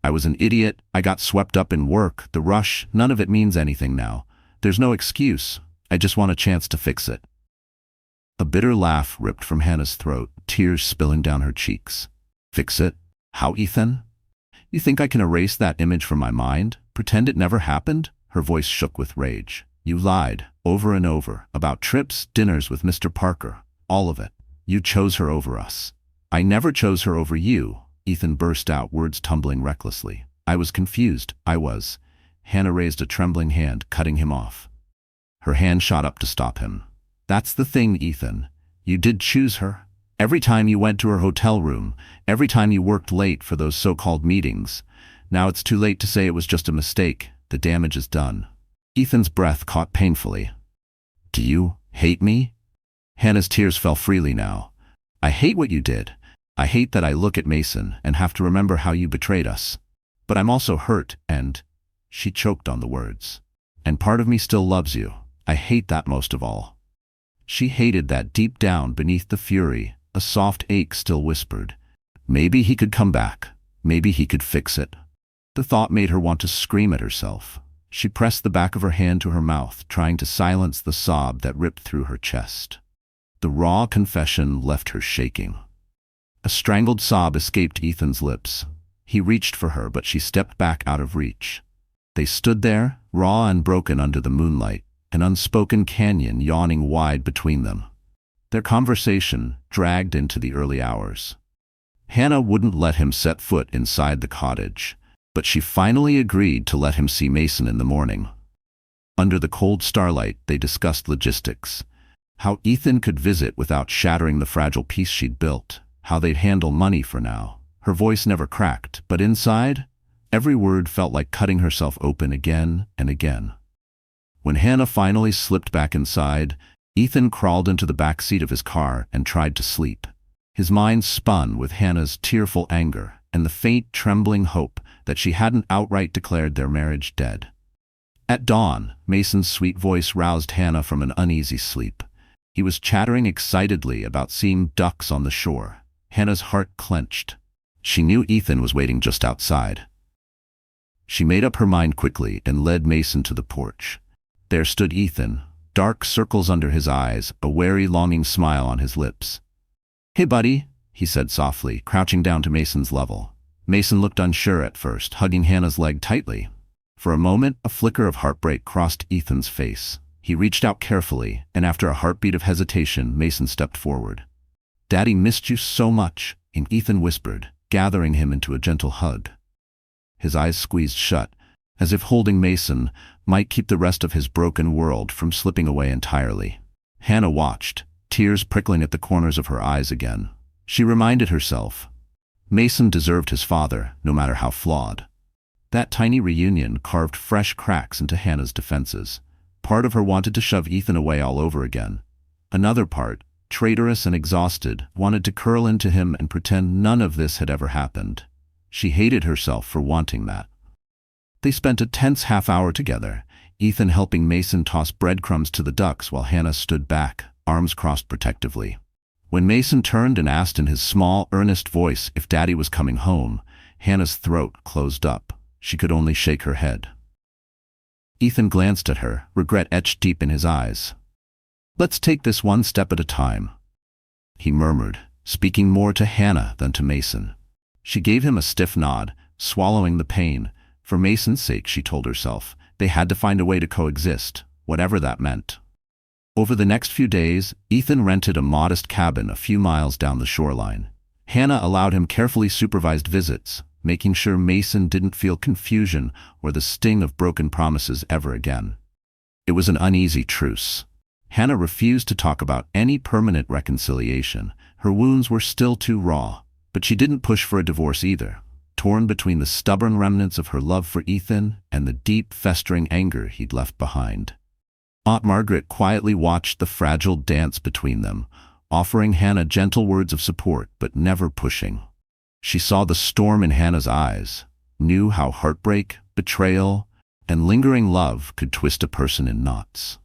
"I was an idiot. I got swept up in work, the rush. None of it means anything now. There's no excuse. I just want a chance to fix it." A bitter laugh ripped from Hannah's throat, tears spilling down her cheeks. "Fix it? How, Ethan? You think I can erase that image from my mind? Pretend it never happened?" Her voice shook with rage. "You lied, over and over, about trips, dinners with Mr. Parker, all of it. You chose her over us." "I never chose her over you," Ethan burst out, words tumbling recklessly. "I was confused, I was." Hannah raised a trembling hand, cutting him off. Her hand shot up to stop him. "That's the thing, Ethan. You did choose her. Every time you went to her hotel room, every time you worked late for those so-called meetings, Now it's too late to say it was just a mistake. The damage is done. Ethan's breath caught painfully. Do you hate me? Hannah's tears fell freely now. I hate what you did. I hate that I look at Mason and have to remember how you betrayed us. But I'm also hurt and… She choked on the words. And part of me still loves you. I hate that most of all. She hated that deep down beneath the fury, a soft ache still whispered. Maybe he could come back. Maybe he could fix it. The thought made her want to scream at herself. She pressed the back of her hand to her mouth, trying to silence the sob that ripped through her chest. The raw confession left her shaking. A strangled sob escaped Ethan's lips. He reached for her, but she stepped back out of reach. They stood there, raw and broken under the moonlight, an unspoken canyon yawning wide between them. Their conversation dragged into the early hours. Hannah wouldn't let him set foot inside the cottage, but she finally agreed to let him see Mason in the morning. Under the cold starlight, they discussed logistics. How Ethan could visit without shattering the fragile peace she'd built. How they'd handle money for now. Her voice never cracked, but inside, every word felt like cutting herself open again and again. When Hannah finally slipped back inside, Ethan crawled into the back seat of his car and tried to sleep. His mind spun with Hannah's tearful anger and the faint, trembling hope that she hadn't outright declared their marriage dead. At dawn, Mason's sweet voice roused Hannah from an uneasy sleep. He was chattering excitedly about seeing ducks on the shore. Hannah's heart clenched. She knew Ethan was waiting just outside. She made up her mind quickly and led Mason to the porch. There stood Ethan, dark circles under his eyes, a wary, longing smile on his lips. "Hey, buddy," he said softly, crouching down to Mason's level. Mason looked unsure at first, hugging Hannah's leg tightly. For a moment, a flicker of heartbreak crossed Ethan's face. He reached out carefully, and after a heartbeat of hesitation, Mason stepped forward. "Daddy missed you so much," Ethan whispered, gathering him into a gentle hug. His eyes squeezed shut, as if holding Mason might keep the rest of his broken world from slipping away entirely. Hannah watched, tears prickling at the corners of her eyes again. She reminded herself, Mason deserved his father, no matter how flawed. That tiny reunion carved fresh cracks into Hannah's defenses. Part of her wanted to shove Ethan away all over again. Another part, traitorous and exhausted, wanted to curl into him and pretend none of this had ever happened. She hated herself for wanting that. They spent a tense half-hour together, Ethan helping Mason toss breadcrumbs to the ducks while Hannah stood back, arms crossed protectively. When Mason turned and asked in his small, earnest voice if Daddy was coming home, Hannah's throat closed up. She could only shake her head. Ethan glanced at her, regret etched deep in his eyes. "Let's take this one step at a time," he murmured, speaking more to Hannah than to Mason. She gave him a stiff nod, swallowing the pain. For Mason's sake, she told herself, they had to find a way to coexist, whatever that meant. Over the next few days, Ethan rented a modest cabin a few miles down the shoreline. Hannah allowed him carefully supervised visits, making sure Mason didn't feel confusion or the sting of broken promises ever again. It was an uneasy truce. Hannah refused to talk about any permanent reconciliation. Her wounds were still too raw, but she didn't push for a divorce either, torn between the stubborn remnants of her love for Ethan and the deep, festering anger he'd left behind. Aunt Margaret quietly watched the fragile dance between them, offering Hannah gentle words of support but never pushing. She saw the storm in Hannah's eyes, knew how heartbreak, betrayal, and lingering love could twist a person in knots.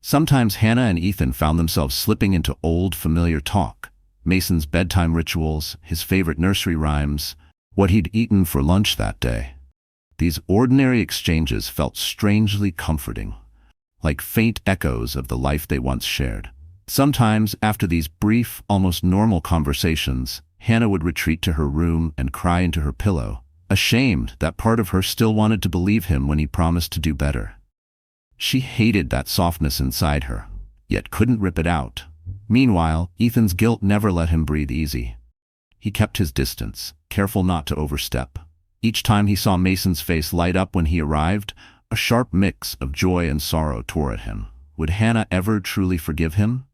Sometimes Hannah and Ethan found themselves slipping into old, familiar talk. Mason's bedtime rituals, his favorite nursery rhymes, what he'd eaten for lunch that day. These ordinary exchanges felt strangely comforting, like faint echoes of the life they once shared. Sometimes, after these brief, almost normal conversations, Hannah would retreat to her room and cry into her pillow, ashamed that part of her still wanted to believe him when he promised to do better. She hated that softness inside her, yet couldn't rip it out. Meanwhile, Ethan's guilt never let him breathe easy. He kept his distance, careful not to overstep. Each time he saw Mason's face light up when he arrived, a sharp mix of joy and sorrow tore at him. Would Hannah ever truly forgive him?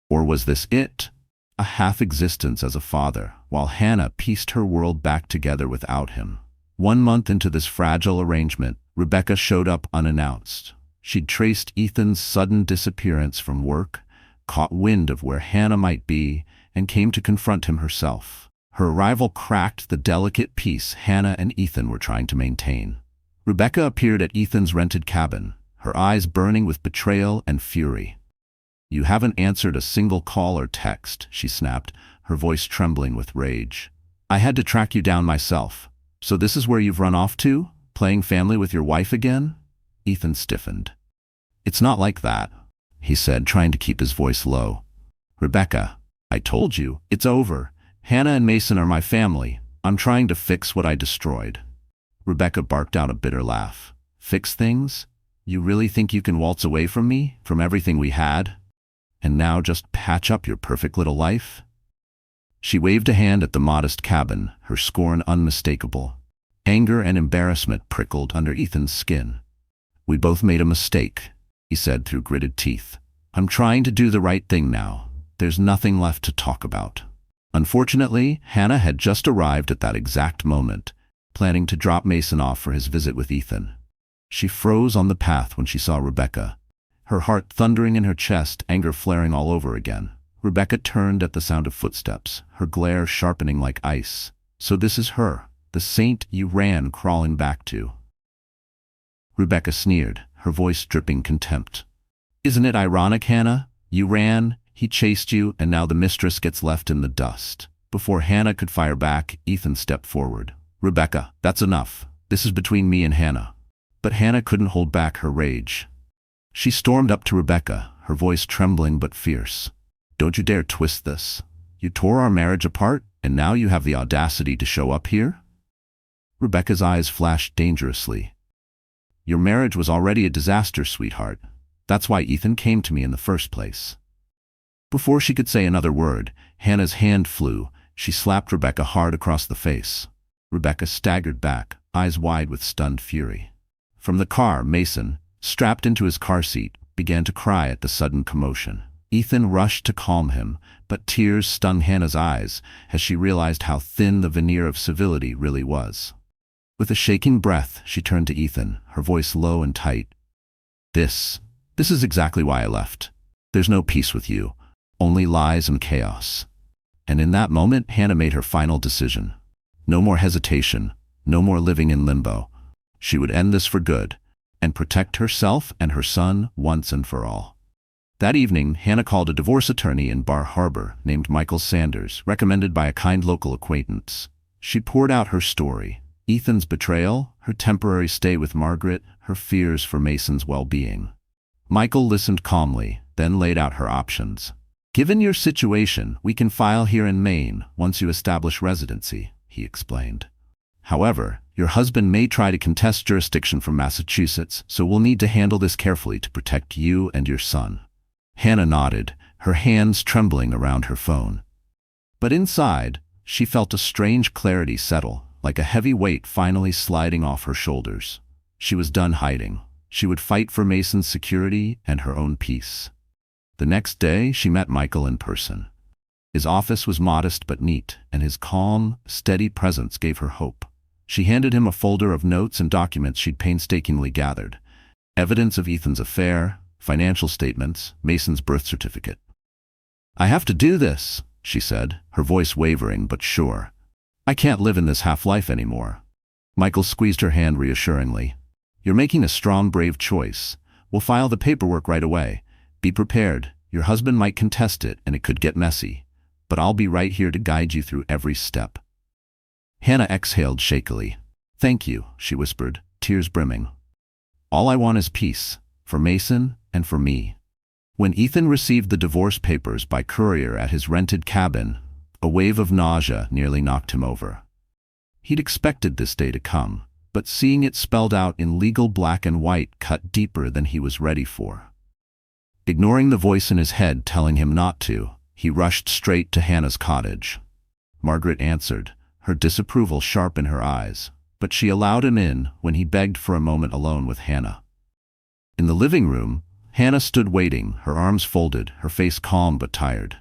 Or was this it? A half-existence as a father, while Hannah pieced her world back together without him. 1 month into this fragile arrangement, Rebecca showed up unannounced. She'd traced Ethan's sudden disappearance from work, caught wind of where Hannah might be, and came to confront him herself. Her arrival cracked the delicate peace Hannah and Ethan were trying to maintain. Rebecca appeared at Ethan's rented cabin, her eyes burning with betrayal and fury. "You haven't answered a single call or text," she snapped, her voice trembling with rage. "I had to track you down myself. So this is where you've run off to? Playing family with your wife again?" Ethan stiffened. "It's not like that," he said, trying to keep his voice low. "Rebecca, I told you, it's over. Hannah and Mason are my family. I'm trying to fix what I destroyed." Rebecca barked out a bitter laugh. "Fix things? You really think you can waltz away from me, from everything we had? And now just patch up your perfect little life?" She waved a hand at the modest cabin, her scorn unmistakable. Anger and embarrassment prickled under Ethan's skin. "We both made a mistake," he said through gritted teeth. "I'm trying to do the right thing now. There's nothing left to talk about." Unfortunately, Hannah had just arrived at that exact moment, planning to drop Mason off for his visit with Ethan. She froze on the path when she saw Rebecca, her heart thundering in her chest, anger flaring all over again. Rebecca turned at the sound of footsteps, her glare sharpening like ice. "So this is her, the saint you ran crawling back to." Rebecca sneered, her voice dripping contempt. "Isn't it ironic, Hannah? You ran, he chased you, and now the mistress gets left in the dust." Before Hannah could fire back, Ethan stepped forward. "Rebecca, that's enough. This is between me and Hannah." But Hannah couldn't hold back her rage. She stormed up to Rebecca, her voice trembling but fierce. "Don't you dare twist this. You tore our marriage apart, and now you have the audacity to show up here?" Rebecca's eyes flashed dangerously. "Your marriage was already a disaster, sweetheart. That's why Ethan came to me in the first place." Before she could say another word, Hannah's hand flew. She slapped Rebecca hard across the face. Rebecca staggered back, eyes wide with stunned fury. From the car, Mason, strapped into his car seat, began to cry at the sudden commotion. Ethan rushed to calm him, but tears stung Hannah's eyes as she realized how thin the veneer of civility really was. With a shaking breath, she turned to Ethan, her voice low and tight. This is exactly why I left. There's no peace with you, only lies and chaos." And in that moment, Hannah made her final decision. No more hesitation, no more living in limbo. She would end this for good, and protect herself and her son once and for all. That evening, Hannah called a divorce attorney in Bar Harbor named Michael Sanders, recommended by a kind local acquaintance. She poured out her story: Ethan's betrayal, her temporary stay with Margaret, her fears for Mason's well-being. Michael listened calmly, then laid out her options. "Given your situation, we can file here in Maine once you establish residency," he explained. "However, your husband may try to contest jurisdiction from Massachusetts, so we'll need to handle this carefully to protect you and your son." Hannah nodded, her hands trembling around her phone. But inside, she felt a strange clarity settle, like a heavy weight finally sliding off her shoulders. She was done hiding. She would fight for Mason's security and her own peace. The next day, she met Michael in person. His office was modest but neat, and his calm, steady presence gave her hope. She handed him a folder of notes and documents she'd painstakingly gathered. Evidence of Ethan's affair, financial statements, Mason's birth certificate. "I have to do this," she said, her voice wavering but sure. "I can't live in this half-life anymore." Michael squeezed her hand reassuringly. "You're making a strong, brave choice. We'll file the paperwork right away. Be prepared. Your husband might contest it, and it could get messy. But I'll be right here to guide you through every step." Hannah exhaled shakily. "Thank you," she whispered, tears brimming. "All I want is peace, for Mason and for me." When Ethan received the divorce papers by courier at his rented cabin, a wave of nausea nearly knocked him over. He'd expected this day to come, but seeing it spelled out in legal black and white cut deeper than he was ready for. Ignoring the voice in his head telling him not to, he rushed straight to Hannah's cottage. Margaret answered, her disapproval sharp in her eyes, but she allowed him in when he begged for a moment alone with Hannah. In the living room, Hannah stood waiting, her arms folded, her face calm but tired.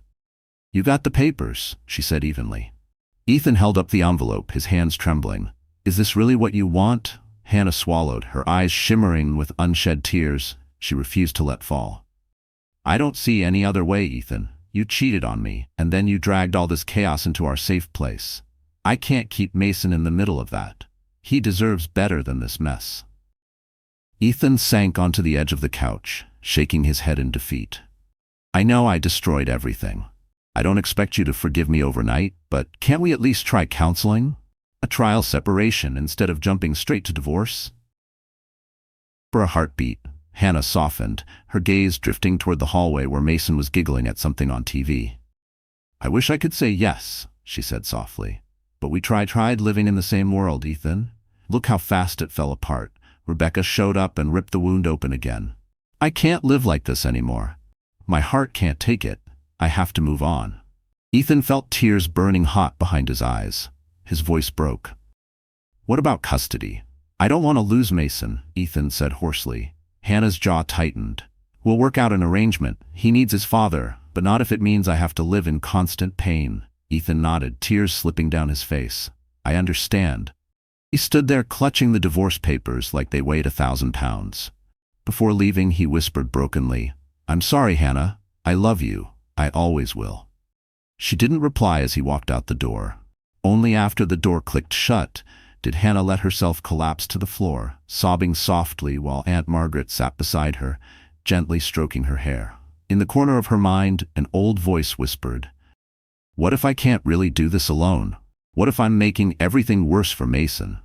"You got the papers," she said evenly. Ethan held up the envelope, his hands trembling. Is this really what you want? Hannah swallowed, her eyes shimmering with unshed tears she refused to let fall. I don't see any other way, Ethan. You cheated on me, and then you dragged all this chaos into our safe place. I can't keep Mason in the middle of that. He deserves better than this mess. Ethan sank onto the edge of the couch, shaking his head in defeat. I know I destroyed everything. I don't expect you to forgive me overnight, but can't we at least try counseling? A trial separation instead of jumping straight to divorce? For a heartbeat, Hannah softened, her gaze drifting toward the hallway where Mason was giggling at something on TV. I wish I could say yes, she said softly. But we tried living in the same world, Ethan. Look how fast it fell apart. Rebecca showed up and ripped the wound open again. I can't live like this anymore. My heart can't take it. I have to move on. Ethan felt tears burning hot behind his eyes. His voice broke. What about custody? I don't want to lose Mason, Ethan said hoarsely. Hannah's jaw tightened. We'll work out an arrangement. He needs his father, but not if it means I have to live in constant pain. Ethan nodded, tears slipping down his face. I understand. He stood there clutching the divorce papers like they weighed 1,000 pounds. Before leaving, he whispered brokenly, I'm sorry, Hannah. I love you. I always will. She didn't reply as he walked out the door. Only after the door clicked shut did Hannah let herself collapse to the floor, sobbing softly while Aunt Margaret sat beside her, gently stroking her hair. In the corner of her mind, an old voice whispered, what if I can't really do this alone? What if I'm making everything worse for Mason?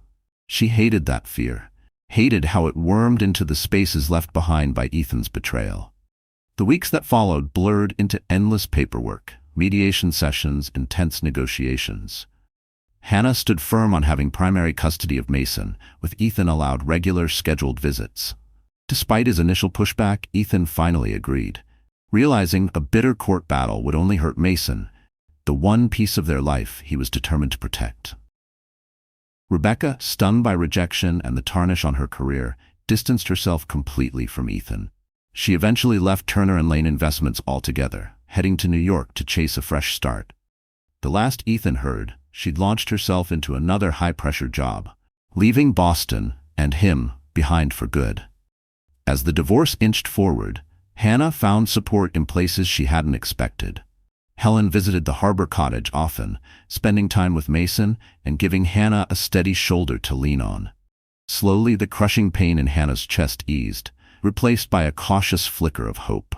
She hated that fear, hated how it wormed into the spaces left behind by Ethan's betrayal. The weeks that followed blurred into endless paperwork, mediation sessions, and tense negotiations. Hannah stood firm on having primary custody of Mason, with Ethan allowed regular scheduled visits. Despite his initial pushback, Ethan finally agreed, realizing a bitter court battle would only hurt Mason, the one piece of their life he was determined to protect. Rebecca, stunned by rejection and the tarnish on her career, distanced herself completely from Ethan. She eventually left Turner & Lane Investments altogether, heading to New York to chase a fresh start. The last Ethan heard, she'd launched herself into another high-pressure job, leaving Boston and him behind for good. As the divorce inched forward, Hannah found support in places she hadn't expected. Helen visited the Harbor Cottage often, spending time with Mason and giving Hannah a steady shoulder to lean on. Slowly, the crushing pain in Hannah's chest eased, replaced by a cautious flicker of hope.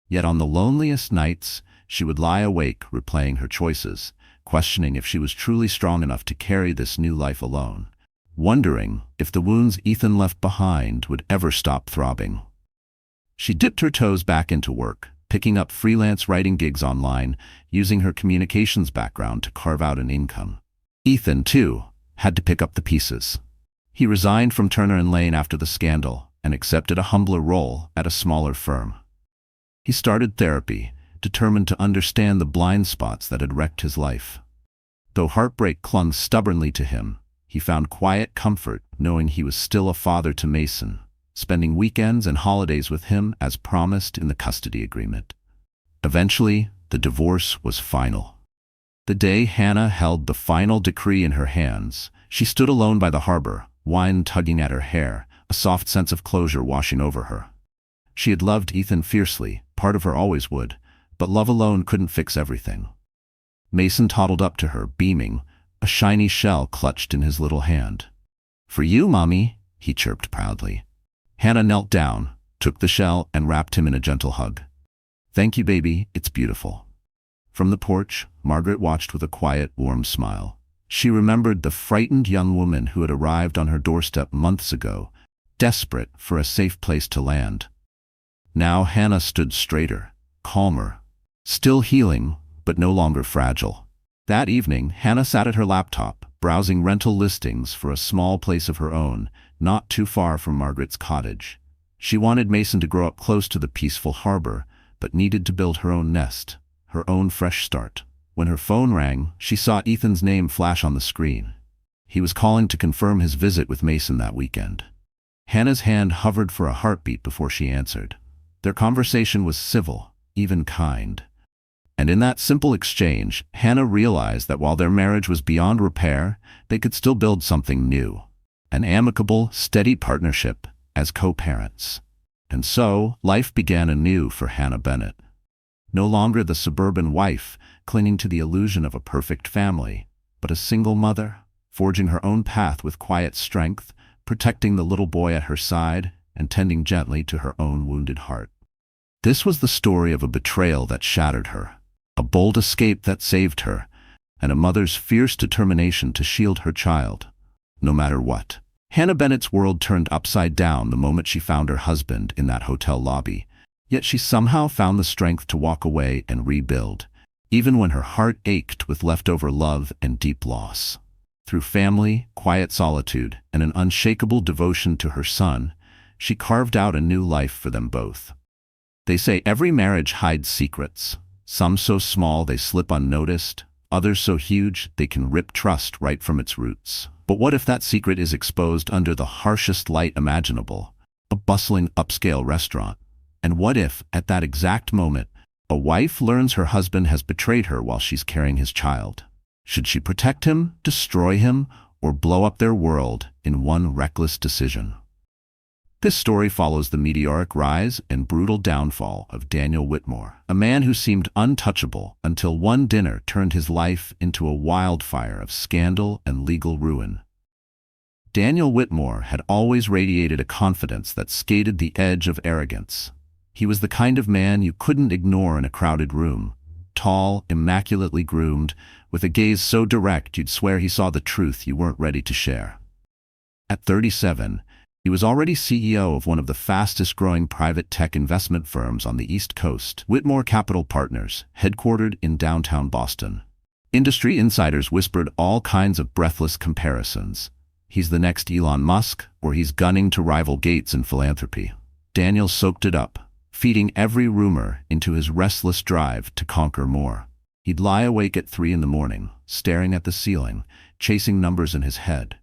Yet on the loneliest nights, she would lie awake replaying her choices, questioning if she was truly strong enough to carry this new life alone, wondering if the wounds Ethan left behind would ever stop throbbing. She dipped her toes back into work, picking up freelance writing gigs online, using her communications background to carve out an income. Ethan, too, had to pick up the pieces. He resigned from Turner & Lane after the scandal and accepted a humbler role at a smaller firm. He started therapy, determined to understand the blind spots that had wrecked his life. Though heartbreak clung stubbornly to him, he found quiet comfort knowing he was still a father to Mason, spending weekends and holidays with him as promised in the custody agreement. Eventually, the divorce was final. The day Hannah held the final decree in her hands, she stood alone by the harbor, wine tugging at her hair, a soft sense of closure washing over her. She had loved Ethan fiercely, part of her always would, but love alone couldn't fix everything. Mason toddled up to her, beaming, a shiny shell clutched in his little hand. For you, Mommy, he chirped proudly. Hannah knelt down, took the shell, and wrapped him in a gentle hug. Thank you, baby, it's beautiful. From the porch, Margaret watched with a quiet, warm smile. She remembered the frightened young woman who had arrived on her doorstep months ago, desperate for a safe place to land. Now Hannah stood straighter, calmer, still healing, but no longer fragile. That evening, Hannah sat at her laptop, browsing rental listings for a small place of her own, not too far from Margaret's cottage. She wanted Mason to grow up close to the peaceful harbor, but needed to build her own nest, her own fresh start. When her phone rang, she saw Ethan's name flash on the screen. He was calling to confirm his visit with Mason that weekend. Hannah's hand hovered for a heartbeat before she answered. Their conversation was civil, even kind. And in that simple exchange, Hannah realized that while their marriage was beyond repair, they could still build something new. An amicable, steady partnership as co-parents. And so, life began anew for Hannah Bennett. No longer the suburban wife, clinging to the illusion of a perfect family, but a single mother, forging her own path with quiet strength, protecting the little boy at her side, and tending gently to her own wounded heart. This was the story of a betrayal that shattered her, a bold escape that saved her, and a mother's fierce determination to shield her child, no matter what. Hannah Bennett's world turned upside down the moment she found her husband in that hotel lobby, yet she somehow found the strength to walk away and rebuild, even when her heart ached with leftover love and deep loss. Through family, quiet solitude, and an unshakable devotion to her son, she carved out a new life for them both. They say every marriage hides secrets, some so small they slip unnoticed, others so huge they can rip trust right from its roots. But what if that secret is exposed under the harshest light imaginable, a bustling upscale restaurant? And what if, at that exact moment, a wife learns her husband has betrayed her while she's carrying his child? Should she protect him, destroy him, or blow up their world in one reckless decision? This story follows the meteoric rise and brutal downfall of Daniel Whitmore, a man who seemed untouchable until one dinner turned his life into a wildfire of scandal and legal ruin. Daniel Whitmore had always radiated a confidence that skated the edge of arrogance. He was the kind of man you couldn't ignore in a crowded room, tall, immaculately groomed, with a gaze so direct you'd swear he saw the truth you weren't ready to share. At 37, he was already CEO of one of the fastest-growing private tech investment firms on the East Coast, Whitmore Capital Partners, headquartered in downtown Boston. Industry insiders whispered all kinds of breathless comparisons. He's the next Elon Musk, or he's gunning to rival Gates in philanthropy. Daniel soaked it up, feeding every rumor into his restless drive to conquer more. He'd lie awake at 3 a.m, staring at the ceiling, chasing numbers in his head,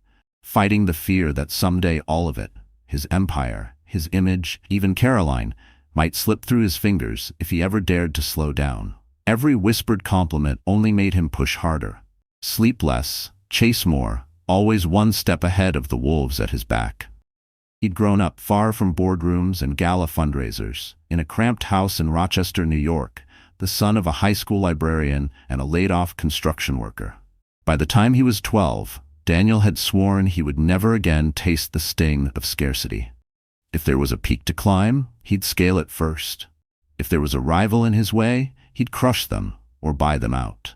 fighting the fear that someday all of it, his empire, his image, even Caroline, might slip through his fingers if he ever dared to slow down. Every whispered compliment only made him push harder. Sleep less, chase more, always one step ahead of the wolves at his back. He'd grown up far from boardrooms and gala fundraisers, in a cramped house in Rochester, New York, the son of a high school librarian and a laid-off construction worker. By the time he was 12, Daniel had sworn he would never again taste the sting of scarcity. If there was a peak to climb, he'd scale it first. If there was a rival in his way, he'd crush them or buy them out.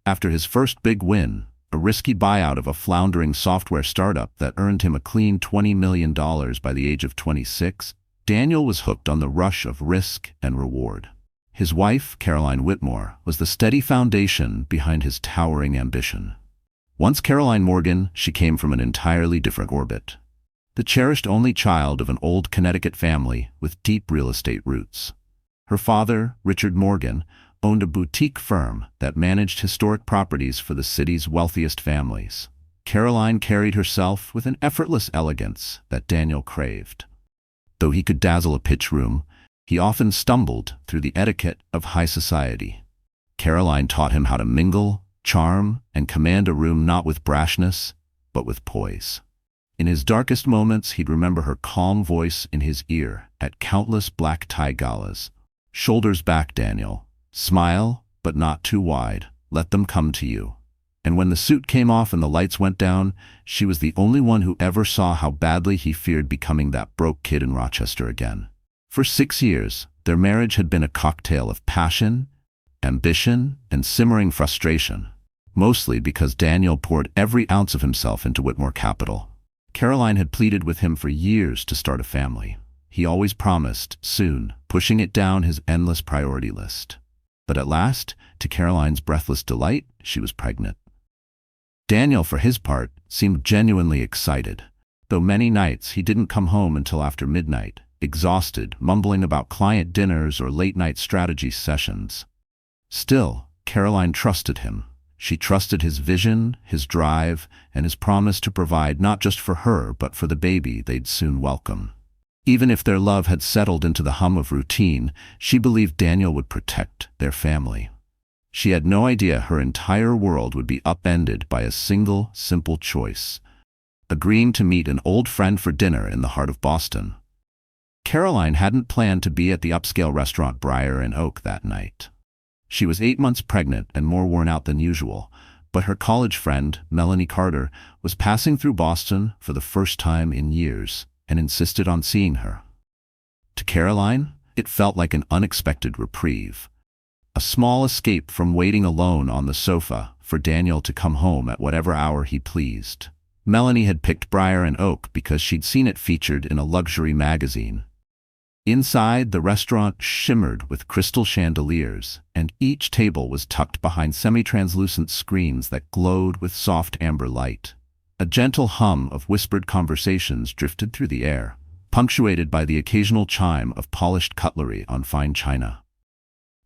After his first big win, a risky buyout of a floundering software startup that earned him a clean $20 million by the age of 26, Daniel was hooked on the rush of risk and reward. His wife, Caroline Whitmore, was the steady foundation behind his towering ambition. Once Caroline Morgan, she came from an entirely different orbit. The cherished only child of an old Connecticut family with deep real estate roots. Her father, Richard Morgan, owned a boutique firm that managed historic properties for the city's wealthiest families. Caroline carried herself with an effortless elegance that Daniel craved. Though he could dazzle a pitch room, he often stumbled through the etiquette of high society. Caroline taught him how to mingle, charm, and command a room not with brashness, but with poise. In his darkest moments, he'd remember her calm voice in his ear at countless black tie galas. "Shoulders back, Daniel. Smile, but not too wide. Let them come to you." And when the suit came off and the lights went down, she was the only one who ever saw how badly he feared becoming that broke kid in Rochester again. For 6 years, their marriage had been a cocktail of passion, ambition, and simmering frustration, mostly because Daniel poured every ounce of himself into Whitmore Capital. Caroline had pleaded with him for years to start a family. He always promised, soon, pushing it down his endless priority list. But at last, to Caroline's breathless delight, she was pregnant. Daniel, for his part, seemed genuinely excited, though many nights he didn't come home until after midnight, exhausted, mumbling about client dinners or late-night strategy sessions. Still, Caroline trusted him. She trusted his vision, his drive, and his promise to provide not just for her but for the baby they'd soon welcome. Even if their love had settled into the hum of routine, she believed Daniel would protect their family. She had no idea her entire world would be upended by a single, simple choice: agreeing to meet an old friend for dinner in the heart of Boston. Caroline hadn't planned to be at the upscale restaurant Briar and Oak that night. She was 8 months pregnant and more worn out than usual, but her college friend, Melanie Carter, was passing through Boston for the first time in years and insisted on seeing her. To Caroline, it felt like an unexpected reprieve. A small escape from waiting alone on the sofa for Daniel to come home at whatever hour he pleased. Melanie had picked Briar and Oak because she'd seen it featured in a luxury magazine. Inside, the restaurant shimmered with crystal chandeliers, and each table was tucked behind semi-translucent screens that glowed with soft amber light. A gentle hum of whispered conversations drifted through the air, punctuated by the occasional chime of polished cutlery on fine china.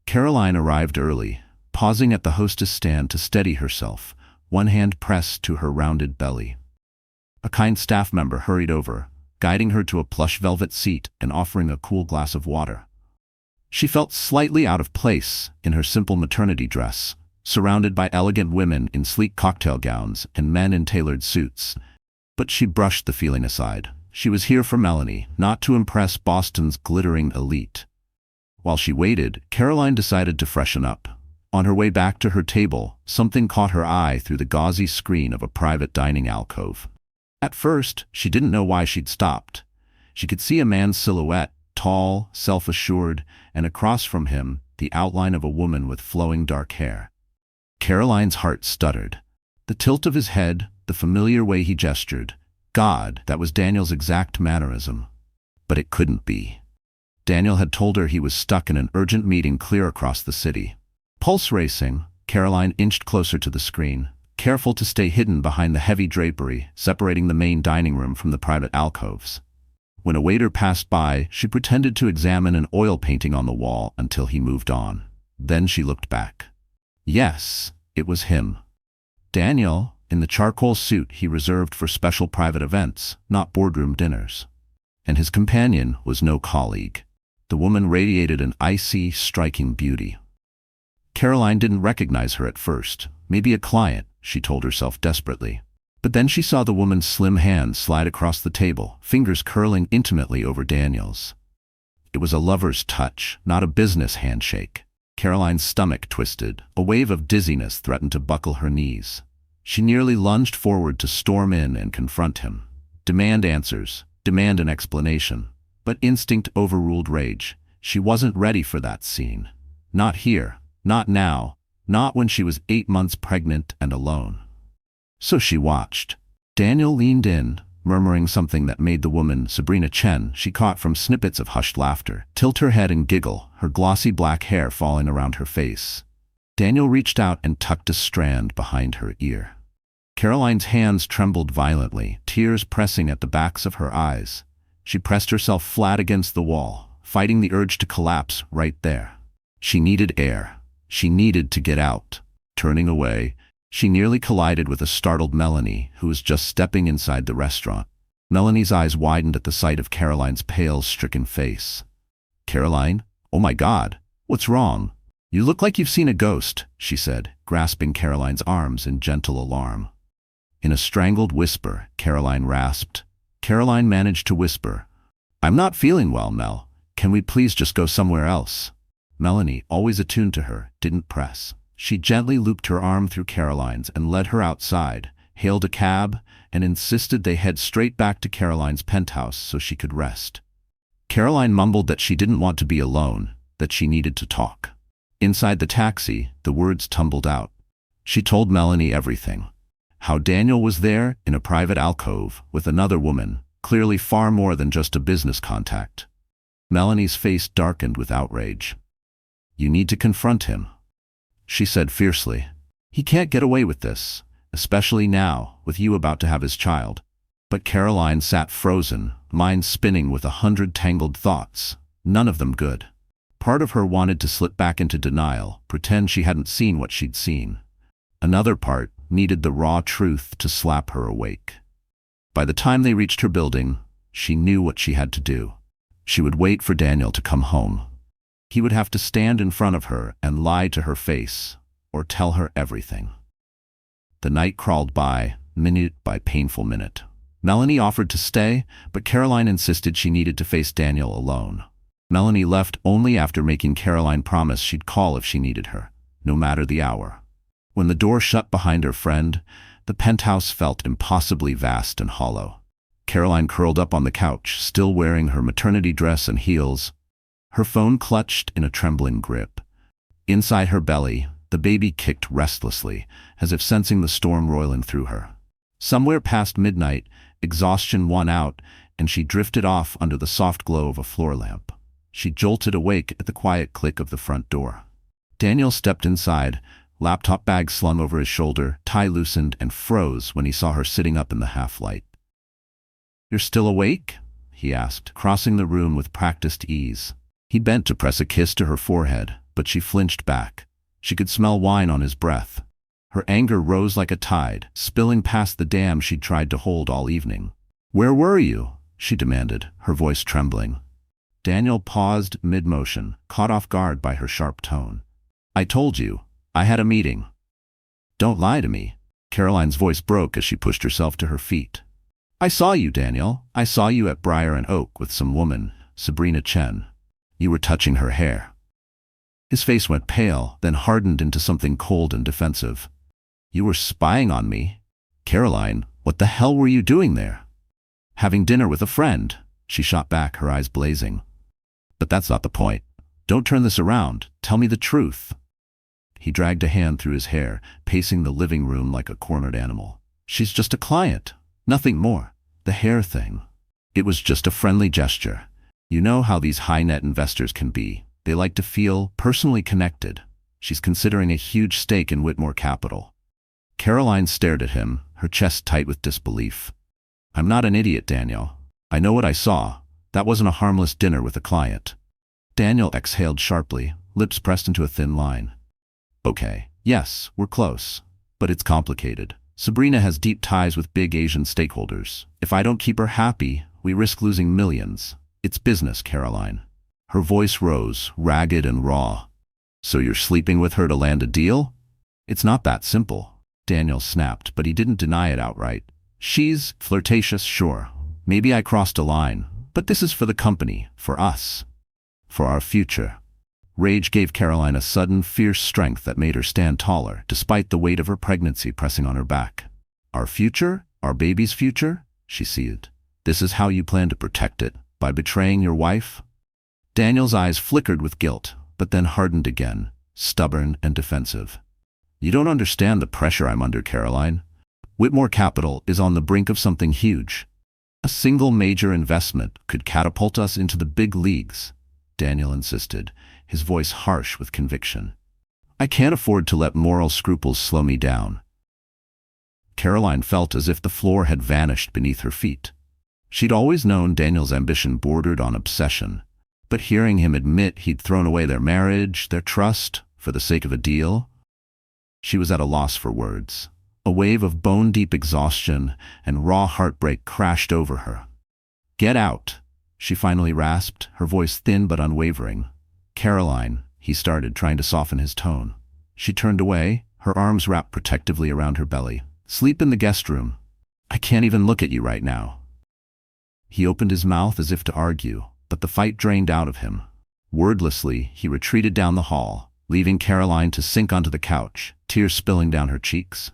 Caroline arrived early, pausing at the hostess stand to steady herself, one hand pressed to her rounded belly. A kind staff member hurried over, guiding her to a plush velvet seat and offering a cool glass of water. She felt slightly out of place in her simple maternity dress, surrounded by elegant women in sleek cocktail gowns and men in tailored suits. But she brushed the feeling aside. She was here for Melanie, not to impress Boston's glittering elite. While she waited, Caroline decided to freshen up. On her way back to her table, something caught her eye through the gauzy screen of a private dining alcove. At first, she didn't know why she'd stopped. She could see a man's silhouette, tall, self-assured, and across from him, the outline of a woman with flowing dark hair. Caroline's heart stuttered. The tilt of his head, the familiar way he gestured. God, that was Daniel's exact mannerism. But it couldn't be. Daniel had told her he was stuck in an urgent meeting clear across the city. Pulse racing, Caroline inched closer to the screen, careful to stay hidden behind the heavy drapery separating the main dining room from the private alcoves. When a waiter passed by, she pretended to examine an oil painting on the wall until he moved on. Then she looked back. Yes, it was him. Daniel, in the charcoal suit he reserved for special private events, not boardroom dinners. And his companion was no colleague. The woman radiated an icy, striking beauty. Caroline didn't recognize her at first. Maybe a client, she told herself desperately. But then she saw the woman's slim hand slide across the table, fingers curling intimately over Daniel's. It was a lover's touch, not a business handshake. Caroline's stomach twisted. A wave of dizziness threatened to buckle her knees. She nearly lunged forward to storm in and confront him. Demand answers, demand an explanation. But instinct overruled rage. She wasn't ready for that scene. Not here, not now, not when she was 8 months pregnant and alone. So she watched. Daniel leaned in, murmuring something that made the woman, Sabrina Chen, she caught from snippets of hushed laughter, tilt her head and giggle, her glossy black hair falling around her face. Daniel reached out and tucked a strand behind her ear. Caroline's hands trembled violently, tears pressing at the backs of her eyes. She pressed herself flat against the wall, fighting the urge to collapse right there. She needed air. She needed to get out. Turning away, she nearly collided with a startled Melanie, who was just stepping inside the restaurant. Melanie's eyes widened at the sight of Caroline's pale, stricken face. "Caroline? Oh my God, what's wrong? You look like you've seen a ghost," she said, grasping Caroline's arms in gentle alarm. In a strangled whisper, Caroline rasped. Caroline managed to whisper, "I'm not feeling well, Mel. Can we please just go somewhere else?" Melanie, always attuned to her, didn't press. She gently looped her arm through Caroline's and led her outside, hailed a cab, and insisted they head straight back to Caroline's penthouse so she could rest. Caroline mumbled that she didn't want to be alone, that she needed to talk. Inside the taxi, the words tumbled out. She told Melanie everything. How Daniel was there in a private alcove with another woman, clearly far more than just a business contact. Melanie's face darkened with outrage. "You need to confront him," she said fiercely. "He can't get away with this, especially now, with you about to have his child." But Caroline sat frozen, mind spinning with 100 tangled thoughts, none of them good. Part of her wanted to slip back into denial, pretend she hadn't seen what she'd seen. Another part needed the raw truth to slap her awake. By the time they reached her building, she knew what she had to do. She would wait for Daniel to come home. He would have to stand in front of her and lie to her face, or tell her everything. The night crawled by, minute by painful minute. Melanie offered to stay, but Caroline insisted she needed to face Daniel alone. Melanie left only after making Caroline promise she'd call if she needed her, no matter the hour. When the door shut behind her friend, the penthouse felt impossibly vast and hollow. Caroline curled up on the couch, still wearing her maternity dress and heels, her phone clutched in a trembling grip. Inside her belly, the baby kicked restlessly, as if sensing the storm roiling through her. Somewhere past midnight, exhaustion won out, and she drifted off under the soft glow of a floor lamp. She jolted awake at the quiet click of the front door. Daniel stepped inside, laptop bag slung over his shoulder, tie loosened, and froze when he saw her sitting up in the half-light. "You're still awake?" he asked, crossing the room with practiced ease. He bent to press a kiss to her forehead, but she flinched back. She could smell wine on his breath. Her anger rose like a tide, spilling past the dam she'd tried to hold all evening. "Where were you?" she demanded, her voice trembling. Daniel paused mid-motion, caught off guard by her sharp tone. "I told you. I had a meeting." "Don't lie to me." Caroline's voice broke as she pushed herself to her feet. "I saw you, Daniel. I saw you at Briar and Oak with some woman, Sabrina Chen. You were touching her hair." His face went pale, then hardened into something cold and defensive. "You were spying on me?" "Caroline, what the hell were you doing there?" "Having dinner with a friend," she shot back, her eyes blazing. "But that's not the point. Don't turn this around. Tell me the truth." He dragged a hand through his hair, pacing the living room like a cornered animal. "She's just a client. Nothing more. The hair thing. It was just a friendly gesture. You know how these high-net investors can be. They like to feel personally connected. She's considering a huge stake in Whitmore Capital." Caroline stared at him, her chest tight with disbelief. "I'm not an idiot, Daniel. I know what I saw. That wasn't a harmless dinner with a client." Daniel exhaled sharply, lips pressed into a thin line. "Okay, yes, we're close. But it's complicated. Sabrina has deep ties with big Asian stakeholders. If I don't keep her happy, we risk losing millions. It's business, Caroline." Her voice rose, ragged and raw. "So you're sleeping with her to land a deal?" "It's not that simple," Daniel snapped, but he didn't deny it outright. "She's flirtatious, sure. Maybe I crossed a line. But this is for the company, for us. For our future." Rage gave Caroline a sudden, fierce strength that made her stand taller, despite the weight of her pregnancy pressing on her back. "Our future? Our baby's future?" she seethed. "This is how you plan to protect it? By betraying your wife?" Daniel's eyes flickered with guilt, but then hardened again, stubborn and defensive. "You don't understand the pressure I'm under, Caroline. Whitmore Capital is on the brink of something huge. A single major investment could catapult us into the big leagues," Daniel insisted, his voice harsh with conviction. "I can't afford to let moral scruples slow me down." Caroline felt as if the floor had vanished beneath her feet. She'd always known Daniel's ambition bordered on obsession, but hearing him admit he'd thrown away their marriage, their trust, for the sake of a deal, she was at a loss for words. A wave of bone-deep exhaustion and raw heartbreak crashed over her. "Get out," she finally rasped, her voice thin but unwavering. "Caroline," he started, trying to soften his tone. She turned away, her arms wrapped protectively around her belly. "Sleep in the guest room. I can't even look at you right now." He opened his mouth as if to argue, but the fight drained out of him. Wordlessly, he retreated down the hall, leaving Caroline to sink onto the couch, tears spilling down her cheeks.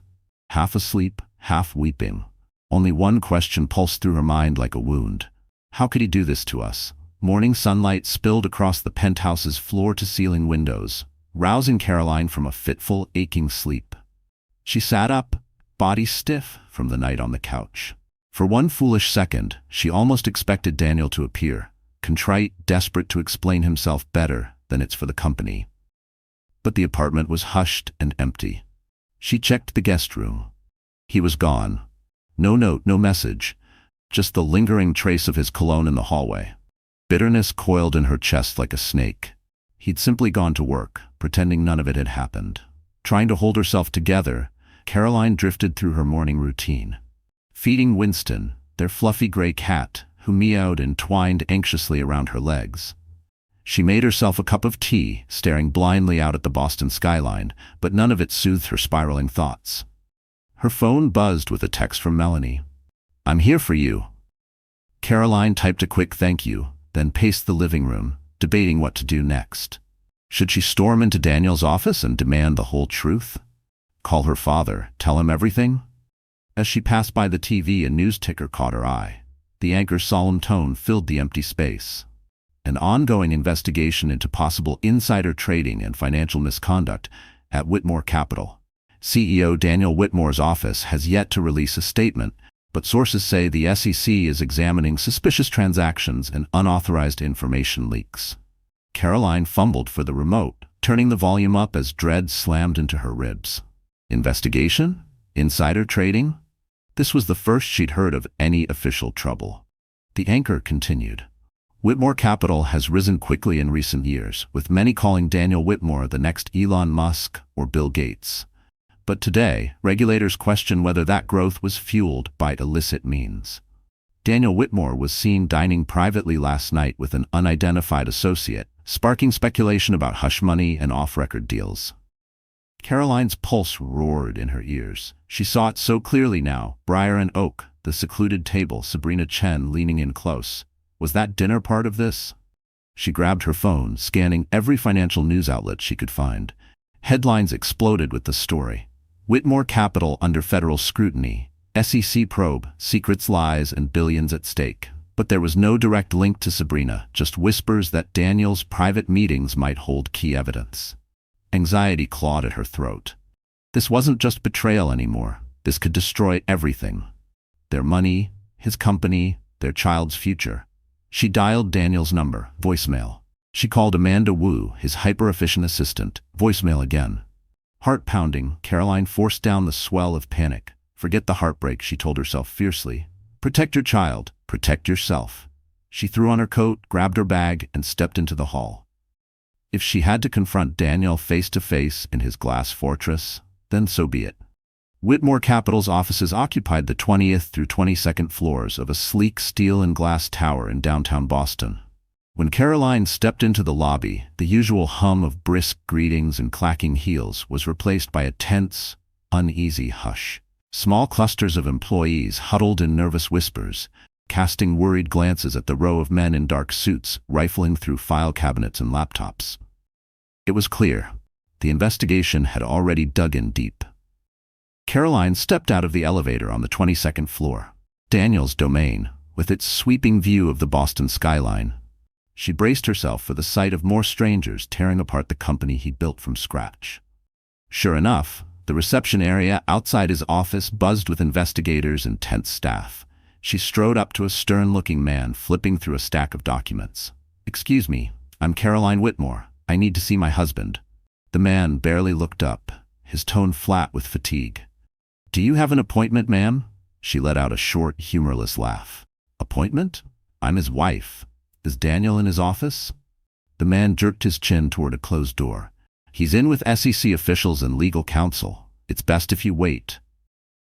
Half asleep, half weeping. Only one question pulsed through her mind like a wound. How could he do this to us? Morning sunlight spilled across the penthouse's floor-to-ceiling windows, rousing Caroline from a fitful, aching sleep. She sat up, body stiff from the night on the couch. For one foolish second, she almost expected Daniel to appear, contrite, desperate to explain himself better than it's for the company. But the apartment was hushed and empty. She checked the guest room. He was gone. No note, no message, just the lingering trace of his cologne in the hallway. Bitterness coiled in her chest like a snake. He'd simply gone to work, pretending none of it had happened. Trying to hold herself together, Caroline drifted through her morning routine. Feeding Winston, their fluffy gray cat, who meowed and twined anxiously around her legs. She made herself a cup of tea, staring blindly out at the Boston skyline, but none of it soothed her spiraling thoughts. Her phone buzzed with a text from Melanie. "I'm here for you." Caroline typed a quick thank you, then paced the living room, debating what to do next. Should she storm into Daniel's office and demand the whole truth? Call her father, tell him everything? As she passed by the TV, a news ticker caught her eye. The anchor's solemn tone filled the empty space. An ongoing investigation into possible insider trading and financial misconduct at Whitmore Capital. CEO Daniel Whitmore's office has yet to release a statement, but sources say the SEC is examining suspicious transactions and unauthorized information leaks. Caroline fumbled for the remote, turning the volume up as dread slammed into her ribs. Investigation? Insider trading? This was the first she'd heard of any official trouble. The anchor continued. Whitmore Capital has risen quickly in recent years, with many calling Daniel Whitmore the next Elon Musk or Bill Gates. But today, regulators question whether that growth was fueled by illicit means. Daniel Whitmore was seen dining privately last night with an unidentified associate, sparking speculation about hush money and off-record deals. Caroline's pulse roared in her ears. She saw it so clearly now. Briar and Oak, the secluded table, Sabrina Chen leaning in close. Was that dinner part of this? She grabbed her phone, scanning every financial news outlet she could find. Headlines exploded with the story. Whitmore Capital under federal scrutiny. SEC probe, secrets, lies, and billions at stake. But there was no direct link to Sabrina, just whispers that Daniel's private meetings might hold key evidence. Anxiety clawed at her throat. This wasn't just betrayal anymore. This could destroy everything. Their money, his company, their child's future. She dialed Daniel's number, voicemail. She called Amanda Wu, his hyper-efficient assistant, voicemail again. Heart pounding, Caroline forced down the swell of panic. Forget the heartbreak, she told herself fiercely. Protect your child, protect yourself. She threw on her coat, grabbed her bag, and stepped into the hall. If she had to confront Daniel face-to-face in his glass fortress, then so be it. Whitmore Capital's offices occupied the 20th through 22nd floors of a sleek steel and glass tower in downtown Boston. When Caroline stepped into the lobby, the usual hum of brisk greetings and clacking heels was replaced by a tense, uneasy hush. Small clusters of employees huddled in nervous whispers, casting worried glances at the row of men in dark suits rifling through file cabinets and laptops. It was clear. The investigation had already dug in deep. Caroline stepped out of the elevator on the 22nd floor. Daniel's domain, with its sweeping view of the Boston skyline. She braced herself for the sight of more strangers tearing apart the company he'd built from scratch. Sure enough, the reception area outside his office buzzed with investigators and tense staff. She strode up to a stern-looking man flipping through a stack of documents. "Excuse me, I'm Caroline Whitmore. I need to see my husband." The man barely looked up, his tone flat with fatigue. "Do you have an appointment, ma'am?" She let out a short, humorless laugh. "Appointment? I'm his wife. Is Daniel in his office?" The man jerked his chin toward a closed door. "He's in with SEC officials and legal counsel. It's best if you wait."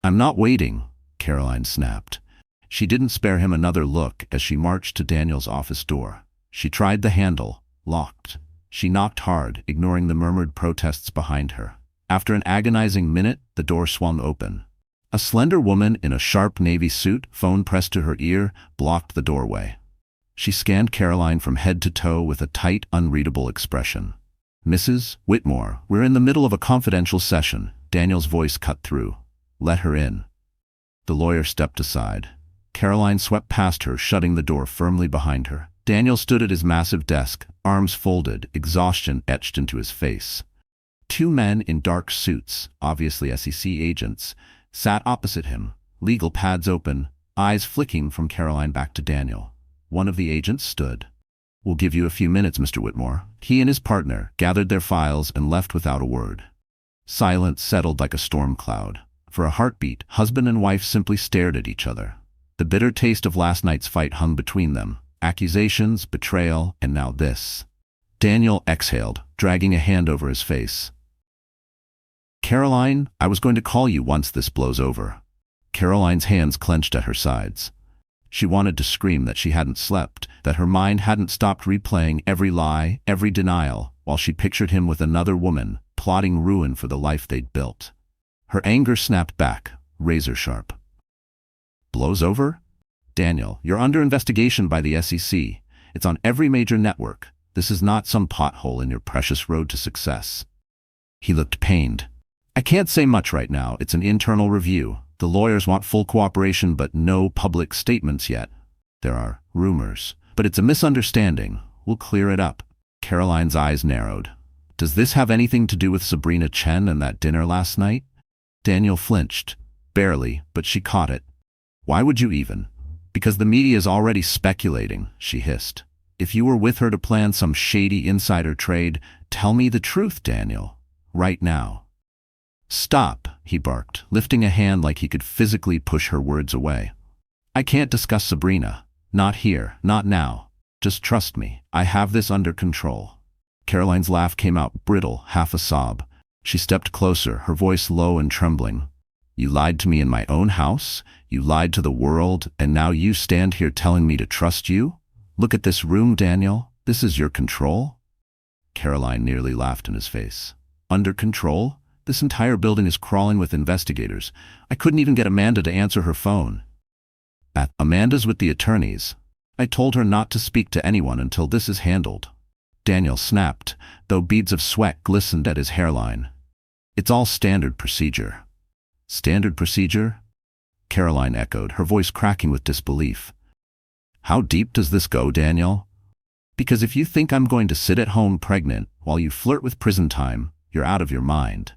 "I'm not waiting," Caroline snapped. She didn't spare him another look as she marched to Daniel's office door. She tried the handle, locked. She knocked hard, ignoring the murmured protests behind her. After an agonizing minute, the door swung open. A slender woman in a sharp navy suit, phone pressed to her ear, blocked the doorway. She scanned Caroline from head to toe with a tight, unreadable expression. "Mrs. Whitmore, we're in the middle of a confidential session." Daniel's voice cut through. "Let her in." The lawyer stepped aside. Caroline swept past her, shutting the door firmly behind her. Daniel stood at his massive desk, arms folded, exhaustion etched into his face. Two men in dark suits, obviously SEC agents, sat opposite him, legal pads open, eyes flicking from Caroline back to Daniel. One of the agents stood. "We'll give you a few minutes, Mr. Whitmore." He and his partner gathered their files and left without a word. Silence settled like a storm cloud. For a heartbeat, husband and wife simply stared at each other. The bitter taste of last night's fight hung between them. Accusations, betrayal, and now this. Daniel exhaled, dragging a hand over his face. "Caroline, I was going to call you once this blows over." Caroline's hands clenched at her sides. She wanted to scream that she hadn't slept, that her mind hadn't stopped replaying every lie, every denial, while she pictured him with another woman, plotting ruin for the life they'd built. Her anger snapped back, razor sharp. Blows over? Daniel, you're under investigation by the SEC. It's on every major network. This is not some pothole in your precious road to success. He looked pained. I can't say much right now. It's an internal review. The lawyers want full cooperation but no public statements yet. There are rumors. But it's a misunderstanding. We'll clear it up. Caroline's eyes narrowed. Does this have anything to do with Sabrina Chen and that dinner last night? Daniel flinched. Barely, but she caught it. Why would you even? Because the media is already speculating, she hissed. If you were with her to plan some shady insider trade, tell me the truth, Daniel. Right now. Stop, he barked, lifting a hand like he could physically push her words away. I can't discuss Sabrina. Not here, not now. Just trust me, I have this under control. Caroline's laugh came out brittle, half a sob. She stepped closer, her voice low and trembling. You lied to me in my own house, you lied to the world, and now you stand here telling me to trust you? Look at this room, Daniel. This is your control? Caroline nearly laughed in his face. Under control? This entire building is crawling with investigators. I couldn't even get Amanda to answer her phone. Amanda's with the attorneys. I told her not to speak to anyone until this is handled. Daniel snapped, though beads of sweat glistened at his hairline. It's all standard procedure. Standard procedure? Caroline echoed, her voice cracking with disbelief. How deep does this go, Daniel? Because if you think I'm going to sit at home pregnant while you flirt with prison time, you're out of your mind.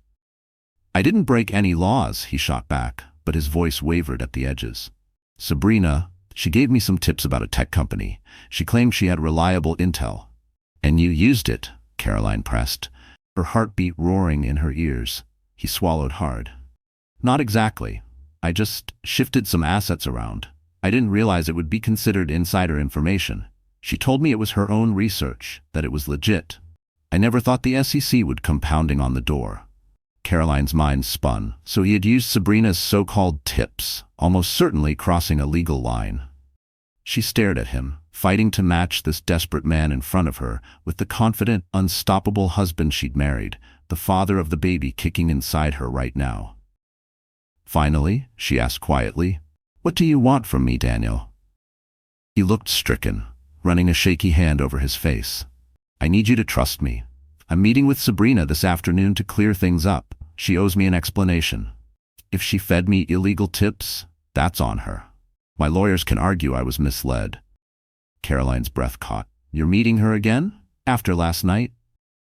I didn't break any laws, he shot back, but his voice wavered at the edges. Sabrina, she gave me some tips about a tech company. She claimed she had reliable intel. And you used it, Caroline pressed, her heartbeat roaring in her ears. He swallowed hard. Not exactly. I just shifted some assets around. I didn't realize it would be considered insider information. She told me it was her own research, that it was legit. I never thought the SEC would come pounding on the door. Caroline's mind spun. So he had used Sabrina's so-called tips, almost certainly crossing a legal line. She stared at him, fighting to match this desperate man in front of her with the confident, unstoppable husband she'd married, the father of the baby kicking inside her right now. Finally, she asked quietly, "What do you want from me, Daniel?" He looked stricken, running a shaky hand over his face. "I need you to trust me. I'm meeting with Sabrina this afternoon to clear things up. She owes me an explanation. If she fed me illegal tips, that's on her. My lawyers can argue I was misled." Caroline's breath caught. "You're meeting her again? After last night?"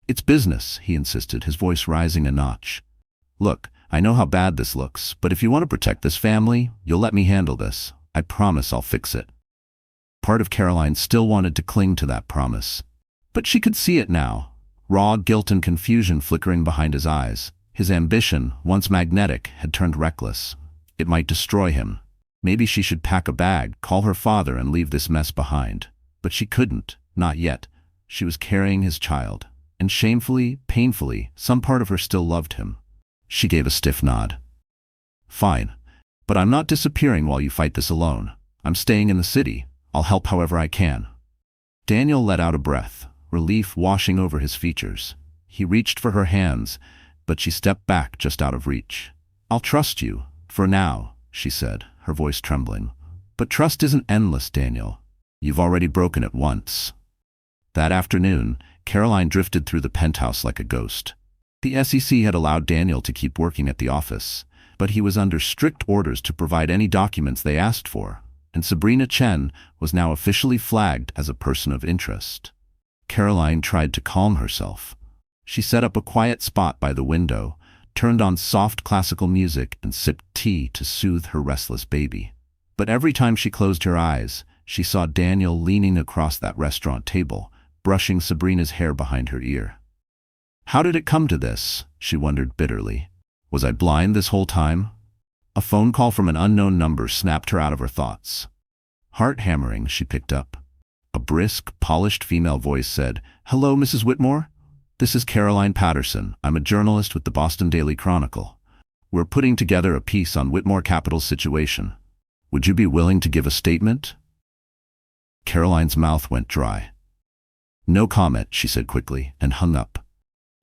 "It's business," he insisted, his voice rising a notch. "Look, I know how bad this looks, but if you want to protect this family, you'll let me handle this. I promise I'll fix it." Part of Caroline still wanted to cling to that promise. But she could see it now. Raw guilt and confusion flickering behind his eyes. His ambition, once magnetic, had turned reckless. It might destroy him. Maybe she should pack a bag, call her father, and leave this mess behind. But she couldn't, not yet. She was carrying his child. And shamefully, painfully, some part of her still loved him. She gave a stiff nod. "Fine. But I'm not disappearing while you fight this alone. I'm staying in the city. I'll help however I can." Daniel let out a breath, relief washing over his features. He reached for her hands, but she stepped back just out of reach. "I'll trust you, for now," she said, her voice trembling. "But trust isn't endless, Daniel. You've already broken it once." That afternoon, Caroline drifted through the penthouse like a ghost. The SEC had allowed Daniel to keep working at the office, but he was under strict orders to provide any documents they asked for, and Sabrina Chen was now officially flagged as a person of interest. Caroline tried to calm herself. She set up a quiet spot by the window, turned on soft classical music, and sipped tea to soothe her restless baby. But every time she closed her eyes, she saw Daniel leaning across that restaurant table, brushing Sabrina's hair behind her ear. How did it come to this? She wondered bitterly. Was I blind this whole time? A phone call from an unknown number snapped her out of her thoughts. Heart hammering, she picked up. A brisk, polished female voice said, "Hello, Mrs. Whitmore? This is Caroline Patterson. I'm a journalist with the Boston Daily Chronicle. We're putting together a piece on Whitmore Capital's situation." Would you be willing to give a statement? Caroline's mouth went dry. No comment, she said quickly, and hung up.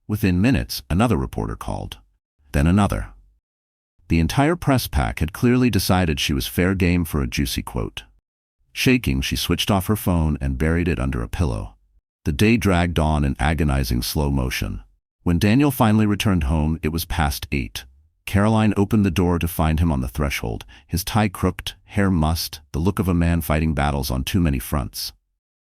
Within minutes, another reporter called. Then another. The entire press pack had clearly decided she was fair game for a juicy quote. Shaking, she switched off her phone and buried it under a pillow. The day dragged on in agonizing slow motion. When Daniel finally returned home, it was past 8. Caroline opened the door to find him on the threshold, his tie crooked, hair mussed, the look of a man fighting battles on too many fronts.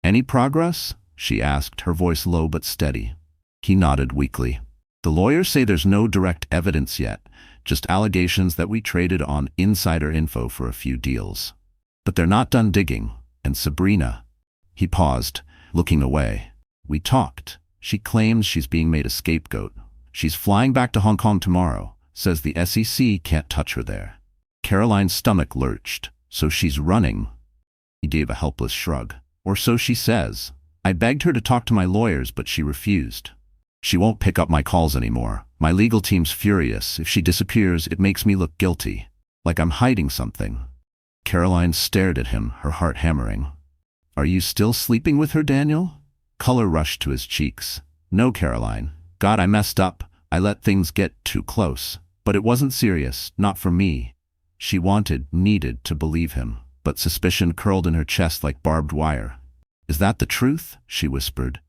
"Any progress?" she asked, her voice low but steady. He nodded weakly. "The lawyers say there's no direct evidence yet, just allegations that we traded on insider info for a few deals. But they're not done digging, and Sabrina—" He paused, looking away. "We talked. She claims she's being made a scapegoat. She's flying back to Hong Kong tomorrow, says the SEC can't touch her there." Caroline's stomach lurched. "So she's running?" He gave a helpless shrug. "Or so she says. I begged her to talk to my lawyers, but she refused. She won't pick up my calls anymore. My legal team's furious. If she disappears, it makes me look guilty, like I'm hiding something." Caroline stared at him, her heart hammering. "Are you still sleeping with her, Daniel?" Color rushed to his cheeks. "No, Caroline. God, I messed up. I let things get too close. But it wasn't serious, not for me." She needed to believe him, but suspicion curled in her chest like barbed wire. "Is that the truth?" she whispered.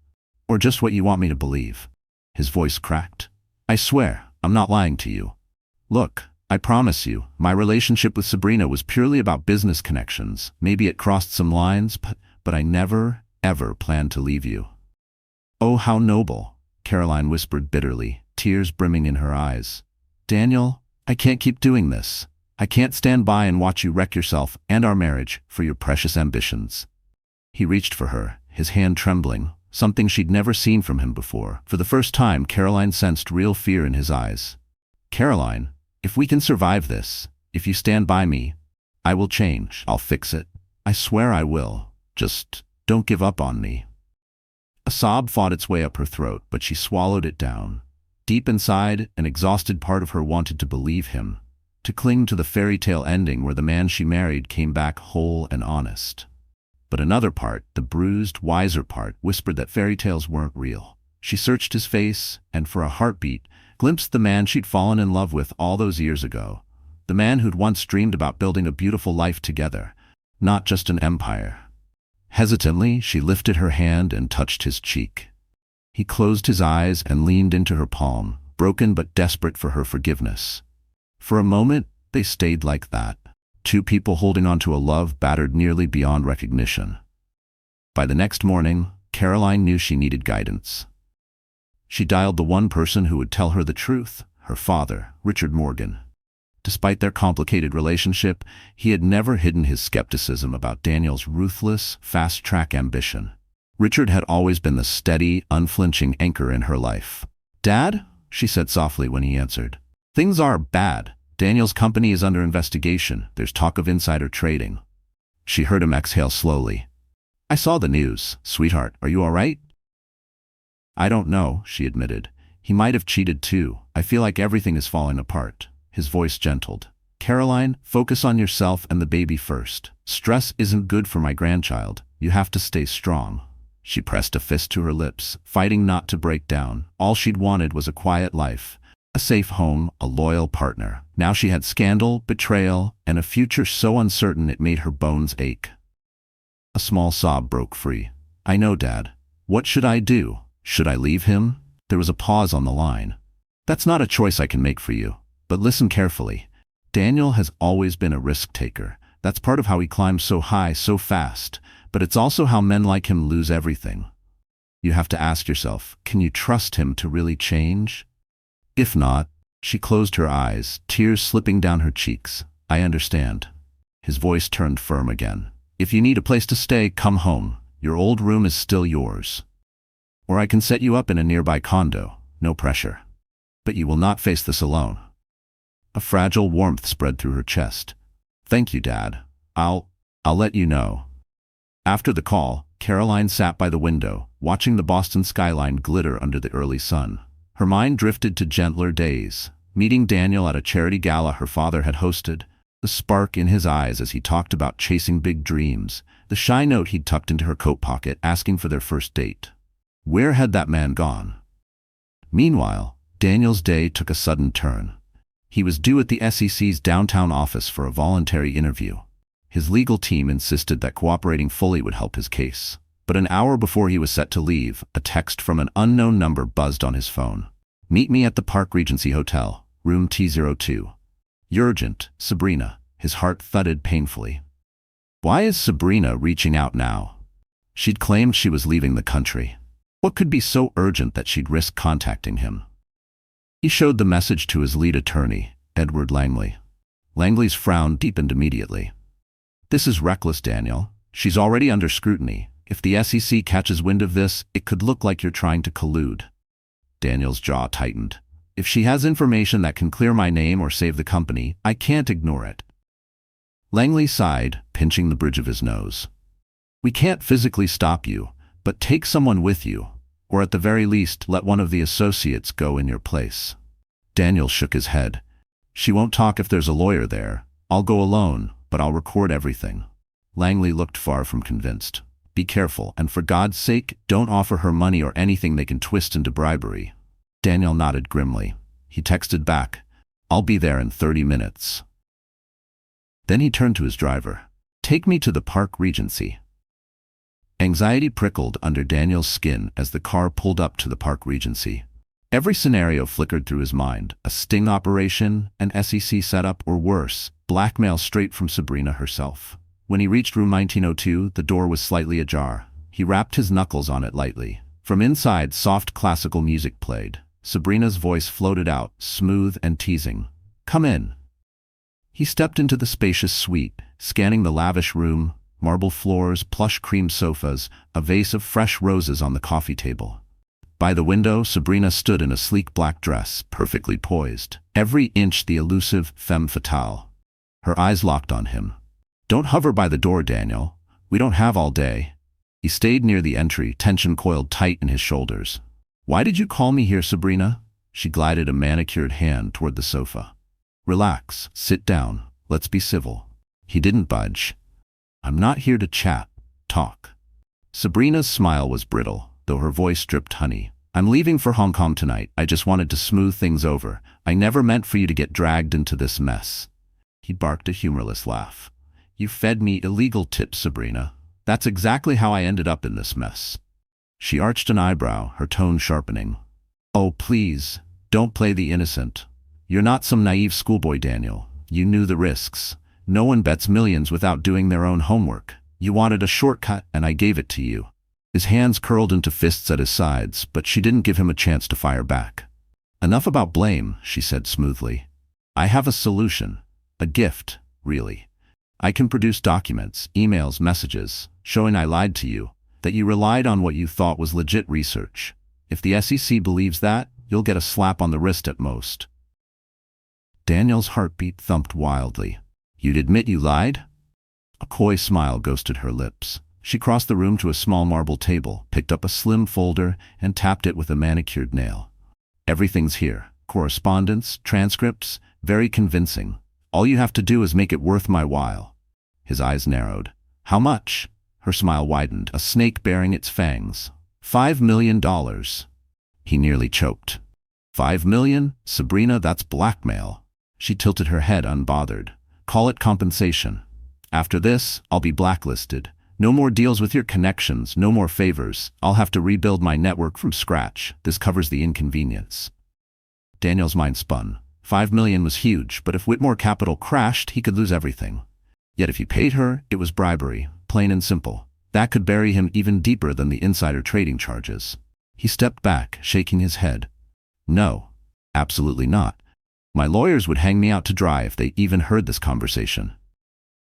"Or just what you want me to believe?" His voice cracked. "I swear, I'm not lying to you. Look, I promise you, my relationship with Sabrina was purely about business connections. Maybe it crossed some lines, but I never, ever planned to leave you." "Oh, how noble," Caroline whispered bitterly, tears brimming in her eyes. "Daniel, I can't keep doing this. I can't stand by and watch you wreck yourself and our marriage for your precious ambitions." He reached for her, his hand trembling, something she'd never seen from him before. For the first time, Caroline sensed real fear in his eyes. "Caroline, if we can survive this, if you stand by me, I will change. I'll fix it. I swear I will. Just don't give up on me." A sob fought its way up her throat, but she swallowed it down. Deep inside, an exhausted part of her wanted to believe him, to cling to the fairy tale ending where the man she married came back whole and honest. But another part, the bruised, wiser part, whispered that fairy tales weren't real. She searched his face, and for a heartbeat, glimpsed the man she'd fallen in love with all those years ago. The man who'd once dreamed about building a beautiful life together, not just an empire. Hesitantly, she lifted her hand and touched his cheek. He closed his eyes and leaned into her palm, broken but desperate for her forgiveness. For a moment, they stayed like that. Two people holding on to a love battered nearly beyond recognition. By the next morning, Caroline knew she needed guidance. She dialed the one person who would tell her the truth, her father, Richard Morgan. Despite their complicated relationship, he had never hidden his skepticism about Daniel's ruthless, fast-track ambition. Richard had always been the steady, unflinching anchor in her life. "Dad?" she said softly when he answered. "Things are bad. Daniel's company is under investigation. There's talk of insider trading." She heard him exhale slowly. "I saw the news. Sweetheart, are you all right?" "I don't know," she admitted. "He might have cheated too. I feel like everything is falling apart." His voice gentled. "Caroline, focus on yourself and the baby first. Stress isn't good for my grandchild. You have to stay strong." She pressed a fist to her lips, fighting not to break down. All she'd wanted was a quiet life, a safe home, a loyal partner. Now she had scandal, betrayal, and a future so uncertain it made her bones ache. A small sob broke free. "I know, Dad. What should I do? Should I leave him?" There was a pause on the line. "That's not a choice I can make for you. But listen carefully. Daniel has always been a risk-taker. That's part of how he climbs so high so fast. But it's also how men like him lose everything. You have to ask yourself, can you trust him to really change? If not," she closed her eyes, tears slipping down her cheeks. "I understand." His voice turned firm again. "If you need a place to stay, come home. Your old room is still yours. Or I can set you up in a nearby condo. No pressure. But you will not face this alone." A fragile warmth spread through her chest. "Thank you, Dad. I'll let you know." After the call, Caroline sat by the window, watching the Boston skyline glitter under the early sun. Her mind drifted to gentler days, meeting Daniel at a charity gala her father had hosted, the spark in his eyes as he talked about chasing big dreams, the shy note he'd tucked into her coat pocket asking for their first date. Where had that man gone? Meanwhile, Daniel's day took a sudden turn. He was due at the SEC's downtown office for a voluntary interview. His legal team insisted that cooperating fully would help his case. But an hour before he was set to leave, a text from an unknown number buzzed on his phone. Meet me at the Park Regency Hotel, room T02. Urgent, Sabrina. His heart thudded painfully. Why is Sabrina reaching out now? She'd claimed she was leaving the country. What could be so urgent that she'd risk contacting him? He showed the message to his lead attorney, Edward Langley. Langley's frown deepened immediately. This is reckless, Daniel. She's already under scrutiny. If the SEC catches wind of this, it could look like you're trying to collude. Daniel's jaw tightened. If she has information that can clear my name or save the company, I can't ignore it. Langley sighed, pinching the bridge of his nose. We can't physically stop you, but take someone with you, or at the very least, let one of the associates go in your place. Daniel shook his head. She won't talk if there's a lawyer there. I'll go alone, but I'll record everything. Langley looked far from convinced. Be careful, and for God's sake, don't offer her money or anything they can twist into bribery. Daniel nodded grimly. He texted back, I'll be there in 30 minutes. Then he turned to his driver. Take me to the Park Regency. Anxiety prickled under Daniel's skin as the car pulled up to the Park Regency. Every scenario flickered through his mind. A sting operation, an SEC setup, or worse, blackmail straight from Sabrina herself. When he reached room 1902, the door was slightly ajar. He rapped his knuckles on it lightly. From inside, soft classical music played. Sabrina's voice floated out, smooth and teasing. Come in. He stepped into the spacious suite, scanning the lavish room, marble floors, plush cream sofas, a vase of fresh roses on the coffee table. By the window, Sabrina stood in a sleek black dress, perfectly poised, every inch the elusive femme fatale. Her eyes locked on him. Don't hover by the door, Daniel. We don't have all day. He stayed near the entry, tension coiled tight in his shoulders. Why did you call me here, Sabrina? She glided a manicured hand toward the sofa. Relax, sit down, let's be civil. He didn't budge. I'm not here to chat, talk. Sabrina's smile was brittle, though her voice dripped honey. I'm leaving for Hong Kong tonight. I just wanted to smooth things over. I never meant for you to get dragged into this mess. He barked a humorless laugh. You fed me illegal tips, Sabrina. That's exactly how I ended up in this mess. She arched an eyebrow, her tone sharpening. Oh, please, don't play the innocent. You're not some naive schoolboy, Daniel. You knew the risks. No one bets millions without doing their own homework. You wanted a shortcut, and I gave it to you. His hands curled into fists at his sides, but she didn't give him a chance to fire back. Enough about blame, she said smoothly. I have a solution. A gift, really. I can produce documents, emails, messages, showing I lied to you, that you relied on what you thought was legit research. If the SEC believes that, you'll get a slap on the wrist at most. Daniel's heartbeat thumped wildly. You'd admit you lied? A coy smile ghosted her lips. She crossed the room to a small marble table, picked up a slim folder, and tapped it with a manicured nail. Everything's here. Correspondence, transcripts, very convincing. All you have to do is make it worth my while. His eyes narrowed. How much? Her smile widened, a snake baring its fangs. $5 million. He nearly choked. $5 million? Sabrina, that's blackmail. She tilted her head unbothered. Call it compensation. After this, I'll be blacklisted. No more deals with your connections, no more favors. I'll have to rebuild my network from scratch. This covers the inconvenience. Daniel's mind spun. $5 million was huge, but if Whitmore Capital crashed, he could lose everything. Yet if he paid her, it was bribery, plain and simple. That could bury him even deeper than the insider trading charges. He stepped back, shaking his head. No, absolutely not. My lawyers would hang me out to dry if they even heard this conversation.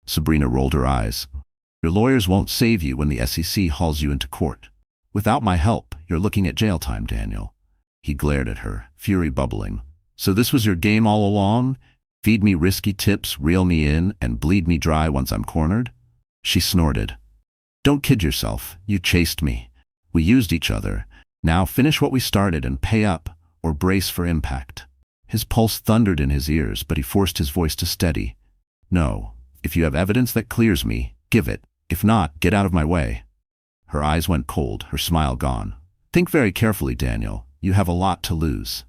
Sabrina rolled her eyes. Your lawyers won't save you when the SEC hauls you into court. Without my help, you're looking at jail time, Daniel. He glared at her, fury bubbling. So this was your game all along? Feed me risky tips, reel me in, and bleed me dry once I'm cornered? She snorted. Don't kid yourself. You chased me. We used each other. Now finish what we started and pay up, or brace for impact. His pulse thundered in his ears, but he forced his voice to steady. No. If you have evidence that clears me, give it. If not, get out of my way. Her eyes went cold, her smile gone. Think very carefully, Daniel. You have a lot to lose.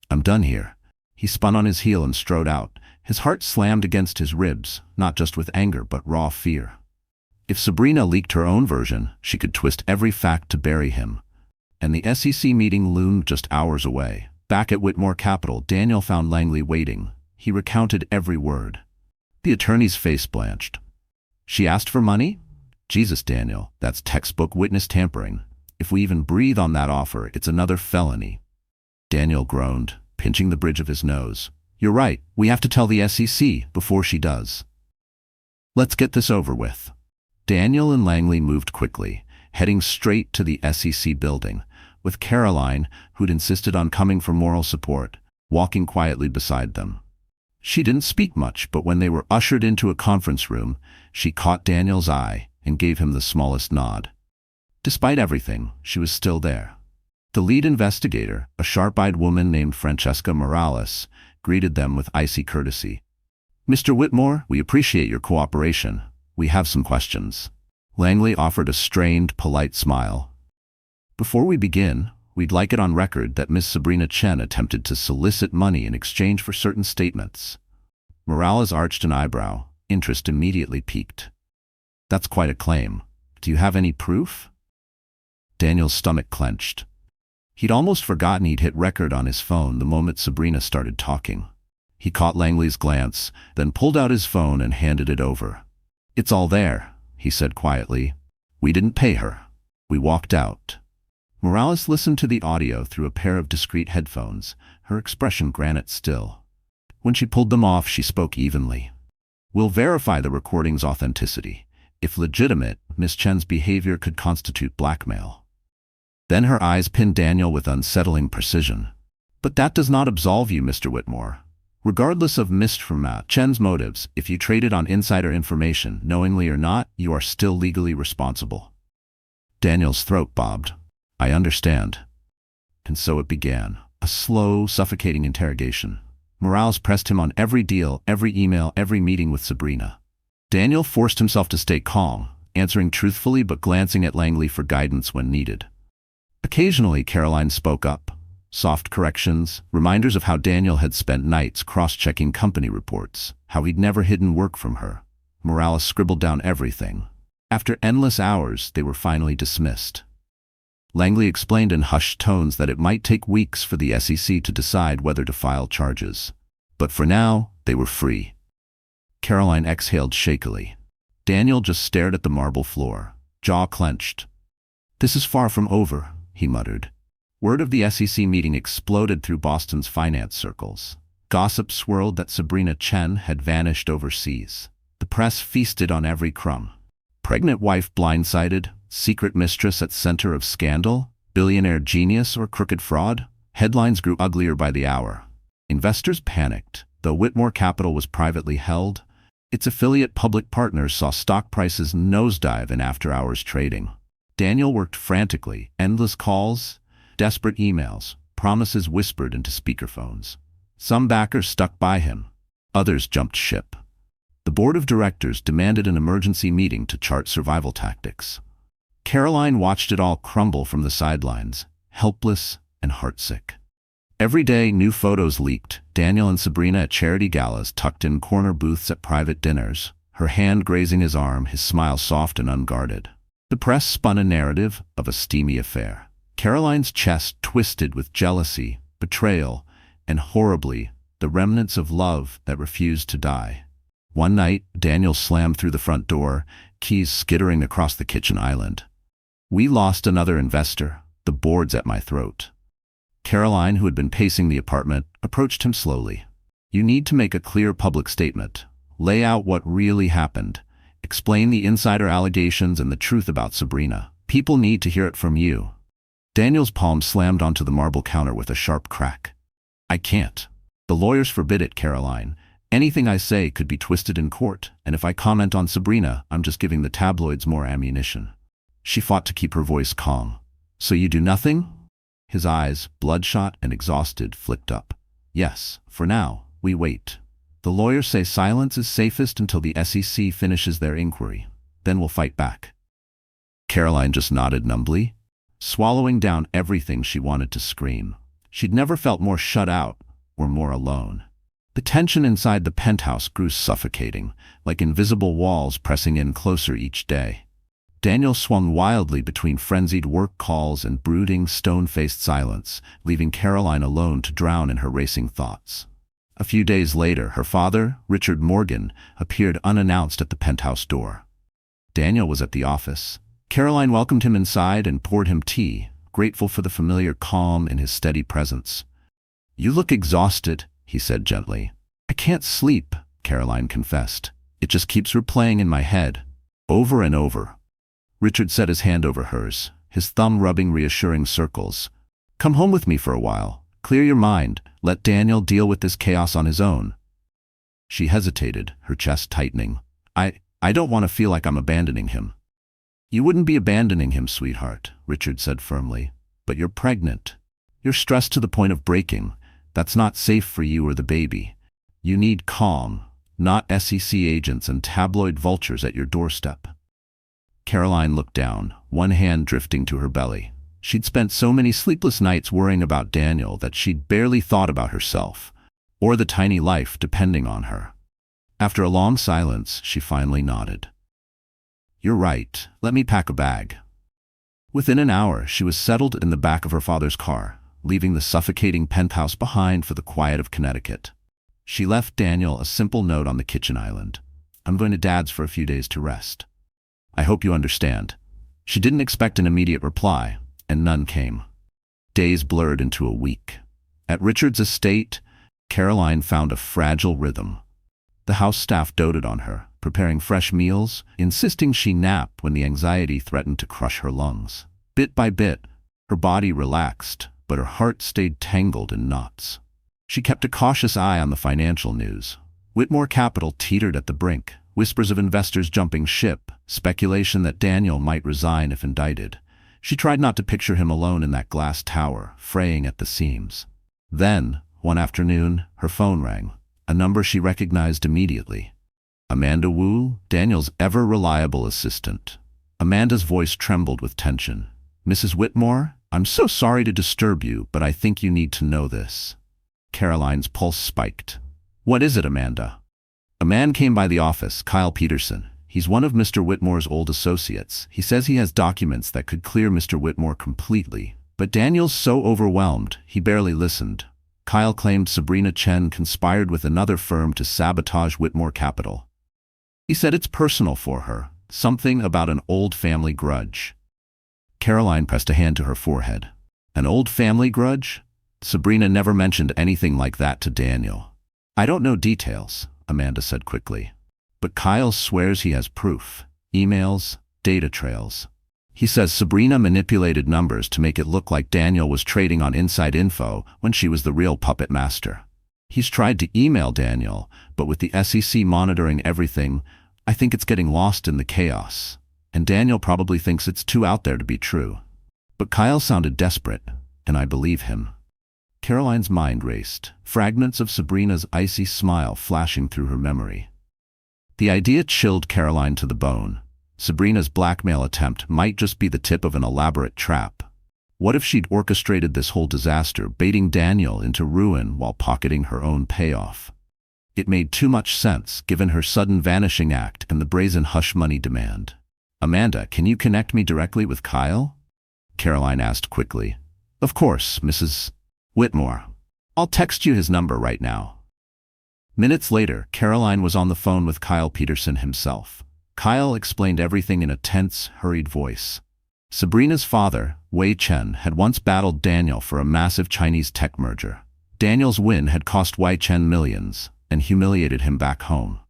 I'm done here. He spun on his heel and strode out. His heart slammed against his ribs, not just with anger but raw fear. If Sabrina leaked her own version, she could twist every fact to bury him. And the SEC meeting loomed just hours away. Back at Whitmore Capital, Daniel found Langley waiting. He recounted every word. The attorney's face blanched. She asked for money? Jesus, Daniel, that's textbook witness tampering. If we even breathe on that offer, it's another felony. Daniel groaned, pinching the bridge of his nose. You're right, we have to tell the SEC before she does. Let's get this over with. Daniel and Langley moved quickly, heading straight to the SEC building, with Caroline, who'd insisted on coming for moral support, walking quietly beside them. She didn't speak much, but when they were ushered into a conference room, she caught Daniel's eye and gave him the smallest nod. Despite everything, she was still there. The lead investigator, a sharp-eyed woman named Francesca Morales, greeted them with icy courtesy. Mr. Whitmore, we appreciate your cooperation. We have some questions. Langley offered a strained, polite smile. Before we begin, we'd like it on record that Miss Sabrina Chen attempted to solicit money in exchange for certain statements. Morales arched an eyebrow. Interest immediately piqued. That's quite a claim. Do you have any proof? Daniel's stomach clenched. He'd almost forgotten he'd hit record on his phone the moment Sabrina started talking. He caught Langley's glance, then pulled out his phone and handed it over. It's all there, he said quietly. We didn't pay her. We walked out. Morales listened to the audio through a pair of discreet headphones, her expression granite still. When she pulled them off, she spoke evenly. We'll verify the recording's authenticity. If legitimate, Miss Chen's behavior could constitute blackmail. Then her eyes pinned Daniel with unsettling precision. But that does not absolve you, Mr. Whitmore. Regardless of Mistress Chen's motives, if you traded on insider information, knowingly or not, you are still legally responsible. Daniel's throat bobbed. I understand. And so it began. A slow, suffocating interrogation. Morales pressed him on every deal, every email, every meeting with Sabrina. Daniel forced himself to stay calm, answering truthfully but glancing at Langley for guidance when needed. Occasionally, Caroline spoke up. Soft corrections, reminders of how Daniel had spent nights cross-checking company reports, how he'd never hidden work from her. Morales scribbled down everything. After endless hours, they were finally dismissed. Langley explained in hushed tones that it might take weeks for the SEC to decide whether to file charges. But for now, they were free. Caroline exhaled shakily. Daniel just stared at the marble floor, jaw clenched. This is far from over, he muttered. Word of the SEC meeting exploded through Boston's finance circles. Gossip swirled that Sabrina Chen had vanished overseas. The press feasted on every crumb. Pregnant wife blindsided, secret mistress at center of scandal, billionaire genius or crooked fraud. Headlines grew uglier by the hour. Investors panicked. Though Whitmore Capital was privately held, its affiliate public partners saw stock prices nosedive in after-hours trading. Daniel worked frantically, endless calls, desperate emails, promises whispered into speakerphones. Some backers stuck by him. Others jumped ship. The board of directors demanded an emergency meeting to chart survival tactics. Caroline watched it all crumble from the sidelines, helpless and heartsick. Every day, new photos leaked. Daniel and Sabrina at charity galas, tucked in corner booths at private dinners, her hand grazing his arm, his smile soft and unguarded. The press spun a narrative of a steamy affair. Caroline's chest twisted with jealousy, betrayal, and horribly, the remnants of love that refused to die. One night, Daniel slammed through the front door, keys skittering across the kitchen island. We lost another investor. The board's at my throat. Caroline, who had been pacing the apartment, approached him slowly. You need to make a clear public statement. Lay out what really happened. Explain the insider allegations and the truth about Sabrina. People need to hear it from you. Daniel's palm slammed onto the marble counter with a sharp crack. I can't. The lawyers forbid it, Caroline. Anything I say could be twisted in court, and if I comment on Sabrina, I'm just giving the tabloids more ammunition. She fought to keep her voice calm. So you do nothing? His eyes, bloodshot and exhausted, flicked up. Yes, for now, we wait. The lawyers say silence is safest until the SEC finishes their inquiry. Then we'll fight back. Caroline just nodded numbly, swallowing down everything she wanted to scream. She'd never felt more shut out or more alone. The tension inside the penthouse grew suffocating, like invisible walls pressing in closer each day. Daniel swung wildly between frenzied work calls and brooding, stone-faced silence, leaving Caroline alone to drown in her racing thoughts. A few days later, her father, Richard Morgan, appeared unannounced at the penthouse door. Daniel was at the office. Caroline welcomed him inside and poured him tea, grateful for the familiar calm in his steady presence. "You look exhausted," he said gently. "I can't sleep," Caroline confessed. "It just keeps replaying in my head, over and over." Richard set his hand over hers, his thumb rubbing reassuring circles. "Come home with me for a while. Clear your mind. Let Daniel deal with this chaos on his own." She hesitated, her chest tightening. I don't want to feel like I'm abandoning him." "You wouldn't be abandoning him, sweetheart," Richard said firmly. "But you're pregnant. You're stressed to the point of breaking. That's not safe for you or the baby. You need calm, not SEC agents and tabloid vultures at your doorstep." Caroline looked down, one hand drifting to her belly. She'd spent so many sleepless nights worrying about Daniel that she'd barely thought about herself, or the tiny life depending on her. After a long silence, she finally nodded. "You're right. Let me pack a bag." Within an hour, she was settled in the back of her father's car, leaving the suffocating penthouse behind for the quiet of Connecticut. She left Daniel a simple note on the kitchen island. "I'm going to Dad's for a few days to rest. I hope you understand." She didn't expect an immediate reply, and none came. Days blurred into a week. At Richard's estate, Caroline found a fragile rhythm. The house staff doted on her, preparing fresh meals, insisting she nap when the anxiety threatened to crush her lungs. Bit by bit, her body relaxed, but her heart stayed tangled in knots. She kept a cautious eye on the financial news. Whitmore Capital teetered at the brink, whispers of investors jumping ship, speculation that Daniel might resign if indicted. She tried not to picture him alone in that glass tower, fraying at the seams. Then, one afternoon, her phone rang, a number she recognized immediately. Amanda Wu, Daniel's ever-reliable assistant. Amanda's voice trembled with tension. "Mrs. Whitmore, I'm so sorry to disturb you, but I think you need to know this." Caroline's pulse spiked. "What is it, Amanda?" "A man came by the office, Kyle Peterson. He's one of Mr. Whitmore's old associates. He says he has documents that could clear Mr. Whitmore completely. But Daniel's so overwhelmed, he barely listened. Kyle claimed Sabrina Chen conspired with another firm to sabotage Whitmore Capital. He said it's personal for her, something about an old family grudge." Caroline pressed a hand to her forehead. "An old family grudge?" Sabrina never mentioned anything like that to Daniel. "I don't know details," Amanda said quickly. "But Kyle swears he has proof. Emails, data trails. He says Sabrina manipulated numbers to make it look like Daniel was trading on inside info when she was the real puppet master. He's tried to email Daniel, but with the SEC monitoring everything, I think it's getting lost in the chaos. And Daniel probably thinks it's too out there to be true. But Kyle sounded desperate, and I believe him." Caroline's mind raced, fragments of Sabrina's icy smile flashing through her memory. The idea chilled Caroline to the bone. Sabrina's blackmail attempt might just be the tip of an elaborate trap. What if she'd orchestrated this whole disaster, baiting Daniel into ruin while pocketing her own payoff? It made too much sense, given her sudden vanishing act and the brazen hush money demand. "Amanda, can you connect me directly with Kyle?" Caroline asked quickly. "Of course, Mrs. Whitmore. I'll text you his number right now." Minutes later, Caroline was on the phone with Kyle Peterson himself. Kyle explained everything in a tense, hurried voice. Sabrina's father, Wei Chen, had once battled Daniel for a massive Chinese tech merger. Daniel's win had cost Wei Chen millions and humiliated him back home.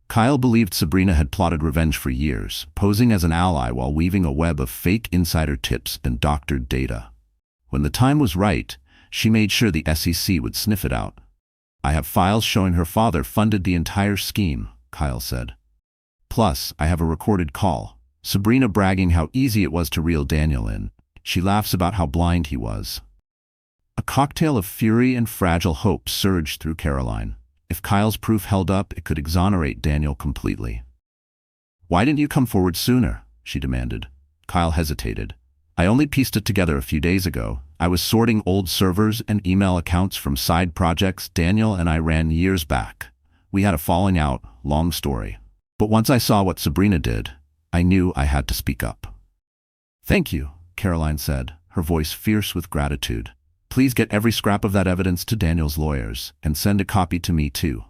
Kyle believed Sabrina had plotted revenge for years, posing as an ally while weaving a web of fake insider tips and doctored data. When the time was right, she made sure the SEC would sniff it out. "I have files showing her father funded the entire scheme," Kyle said. "Plus, I have a recorded call. Sabrina bragging how easy it was to reel Daniel in. She laughs about how blind he was." A cocktail of fury and fragile hope surged through Caroline. If Kyle's proof held up, it could exonerate Daniel completely. "Why didn't you come forward sooner?" she demanded. Kyle hesitated. "I only pieced it together a few days ago. I was sorting old servers and email accounts from side projects Daniel and I ran years back. We had a falling out, long story. But once I saw what Sabrina did, I knew I had to speak up." "Thank you," Caroline said, her voice fierce with gratitude. "Please get every scrap of that evidence to Daniel's lawyers, and send a copy to me too."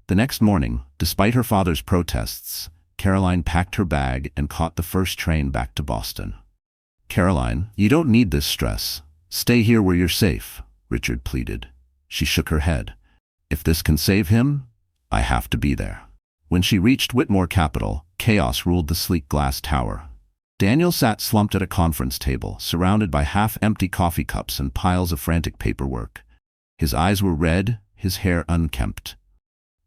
The next morning, despite her father's protests, Caroline packed her bag and caught the first train back to Boston. "Caroline, you don't need this stress. Stay here where you're safe," Richard pleaded. She shook her head. "If this can save him, I have to be there." When she reached Whitmore Capital, chaos ruled the sleek glass tower. Daniel sat slumped at a conference table, surrounded by half-empty coffee cups and piles of frantic paperwork. His eyes were red, his hair unkempt.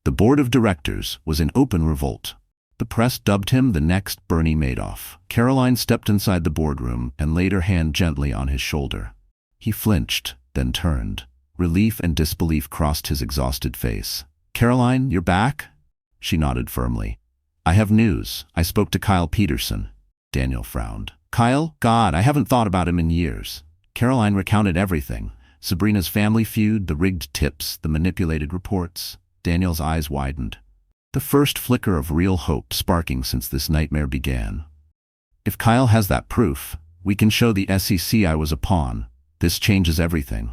The board of directors was in open revolt. The press dubbed him the next Bernie Madoff. Caroline stepped inside the boardroom and laid her hand gently on his shoulder. He flinched, then turned. Relief and disbelief crossed his exhausted face. "Caroline, you're back?" She nodded firmly. "I have news. I spoke to Kyle Peterson." Daniel frowned. "Kyle? God, I haven't thought about him in years." Caroline recounted everything. Sabrina's family feud, the rigged tips, the manipulated reports. Daniel's eyes widened. The first flicker of real hope sparking since this nightmare began. "If Kyle has that proof, we can show the SEC I was a pawn. This changes everything."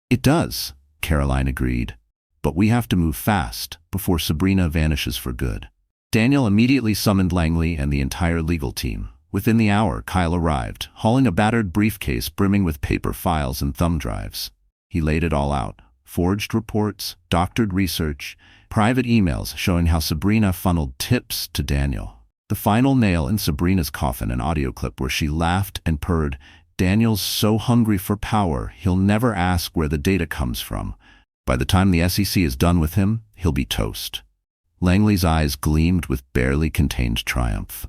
"It does," Caroline agreed. "But we have to move fast, before Sabrina vanishes for good." Daniel immediately summoned Langley and the entire legal team. Within the hour, Kyle arrived, hauling a battered briefcase brimming with paper files and thumb drives. He laid it all out. Forged reports, doctored research, private emails showing how Sabrina funneled tips to Daniel. The final nail in Sabrina's coffin, an audio clip where she laughed and purred, "Daniel's so hungry for power, he'll never ask where the data comes from. By the time the SEC is done with him, he'll be toast." Langley's eyes gleamed with barely contained triumph.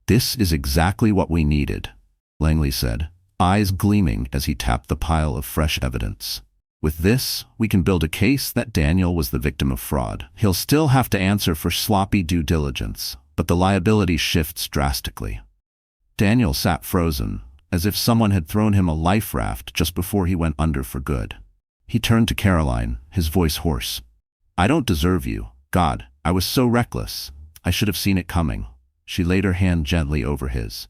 "This is exactly what we needed," Langley said, eyes gleaming as he tapped the pile of fresh evidence. "With this, we can build a case that Daniel was the victim of fraud. He'll still have to answer for sloppy due diligence, but the liability shifts drastically." Daniel sat frozen, as if someone had thrown him a life raft just before he went under for good. He turned to Caroline, his voice hoarse. "I don't deserve you. God, I was so reckless. I should have seen it coming." She laid her hand gently over his.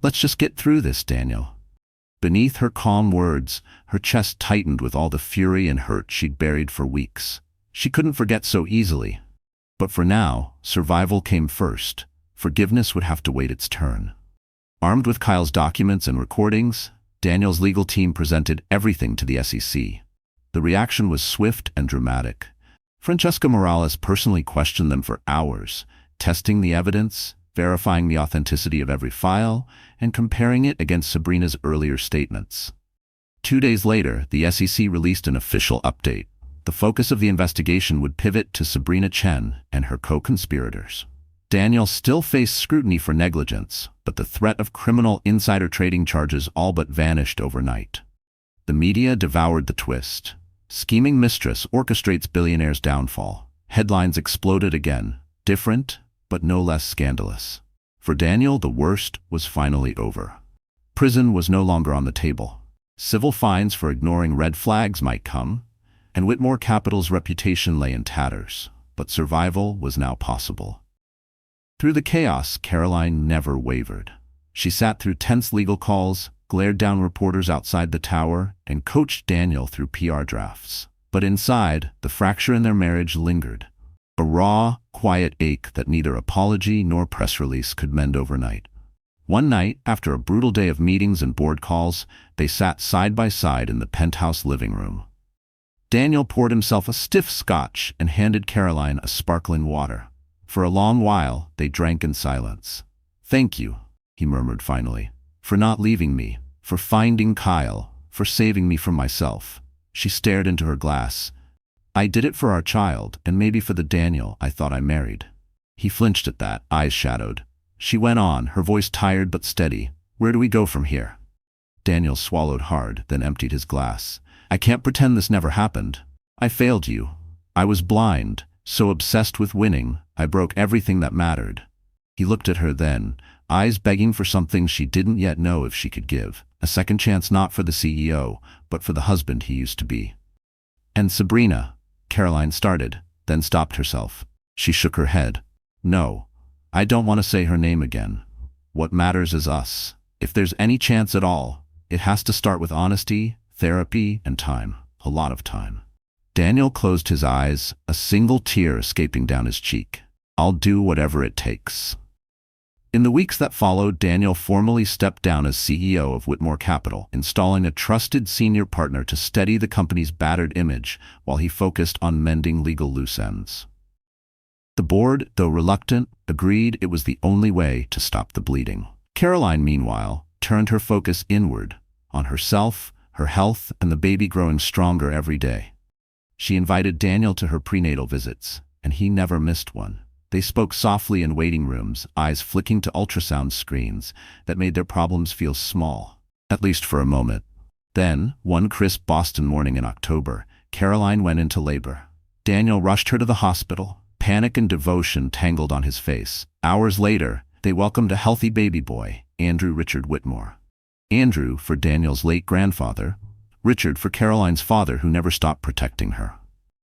"Let's just get through this, Daniel." Beneath her calm words, her chest tightened with all the fury and hurt she'd buried for weeks. She couldn't forget so easily. But for now, survival came first. Forgiveness would have to wait its turn. Armed with Kyle's documents and recordings, Daniel's legal team presented everything to the SEC. The reaction was swift and dramatic. Francesca Morales personally questioned them for hours, testing the evidence, verifying the authenticity of every file, and comparing it against Sabrina's earlier statements. 2 days later, the SEC released an official update. The focus of the investigation would pivot to Sabrina Chen and her co-conspirators. Daniel still faced scrutiny for negligence, but the threat of criminal insider trading charges all but vanished overnight. The media devoured the twist. "Scheming Mistress orchestrates billionaire's downfall." Headlines exploded again, different, but no less scandalous. For Daniel, the worst was finally over. Prison was no longer on the table. Civil fines for ignoring red flags might come, and Whitmore Capital's reputation lay in tatters, but survival was now possible. Through the chaos, Caroline never wavered. She sat through tense legal calls, glared down reporters outside the tower, and coached Daniel through PR drafts. But inside, the fracture in their marriage lingered. A raw, quiet ache that neither apology nor press release could mend overnight. One night, after a brutal day of meetings and board calls, they sat side by side in the penthouse living room. Daniel poured himself a stiff scotch and handed Caroline a sparkling water. For a long while, they drank in silence. "Thank you," he murmured finally, "for not leaving me, for finding Kyle, for saving me from myself." She stared into her glass. "I did it for our child, and maybe for the Daniel I thought I married." He flinched at that, eyes shadowed. She went on, her voice tired but steady. "Where do we go from here?" Daniel swallowed hard, then emptied his glass. "I can't pretend this never happened. I failed you. I was blind, so obsessed with winning, I broke everything that mattered. He looked at her then, eyes begging for something she didn't yet know if she could give. A second chance not for the CEO, but for the husband he used to be. And Sabrina, Caroline started, then stopped herself. She shook her head. No, I don't want to say her name again. What matters is us. If there's any chance at all, it has to start with honesty, therapy, and time. A lot of time. Daniel closed his eyes, a single tear escaping down his cheek. I'll do whatever it takes. In the weeks that followed, Daniel formally stepped down as CEO of Whitmore Capital, installing a trusted senior partner to steady the company's battered image while he focused on mending legal loose ends. The board, though reluctant, agreed it was the only way to stop the bleeding. Caroline, meanwhile, turned her focus inward, on herself, her health, and the baby growing stronger every day. She invited Daniel to her prenatal visits, and he never missed one. They spoke softly in waiting rooms, eyes flicking to ultrasound screens that made their problems feel small, at least for a moment. Then, one crisp Boston morning in October, Caroline went into labor. Daniel rushed her to the hospital, panic and devotion tangled on his face. Hours later, they welcomed a healthy baby boy, Andrew Richard Whitmore. Andrew for Daniel's late grandfather, Richard for Caroline's father who never stopped protecting her.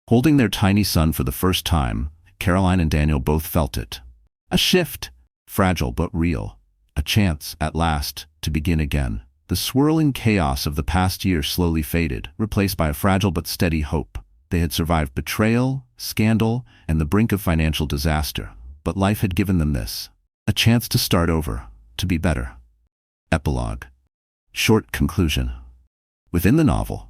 Holding their tiny son for the first time, Caroline and Daniel both felt it. A shift, fragile but real. A chance, at last, to begin again. The swirling chaos of the past year slowly faded, replaced by a fragile but steady hope. They had survived betrayal, scandal, and the brink of financial disaster. But life had given them this. A chance to start over, to be better. Epilogue. Short conclusion. Within the novel,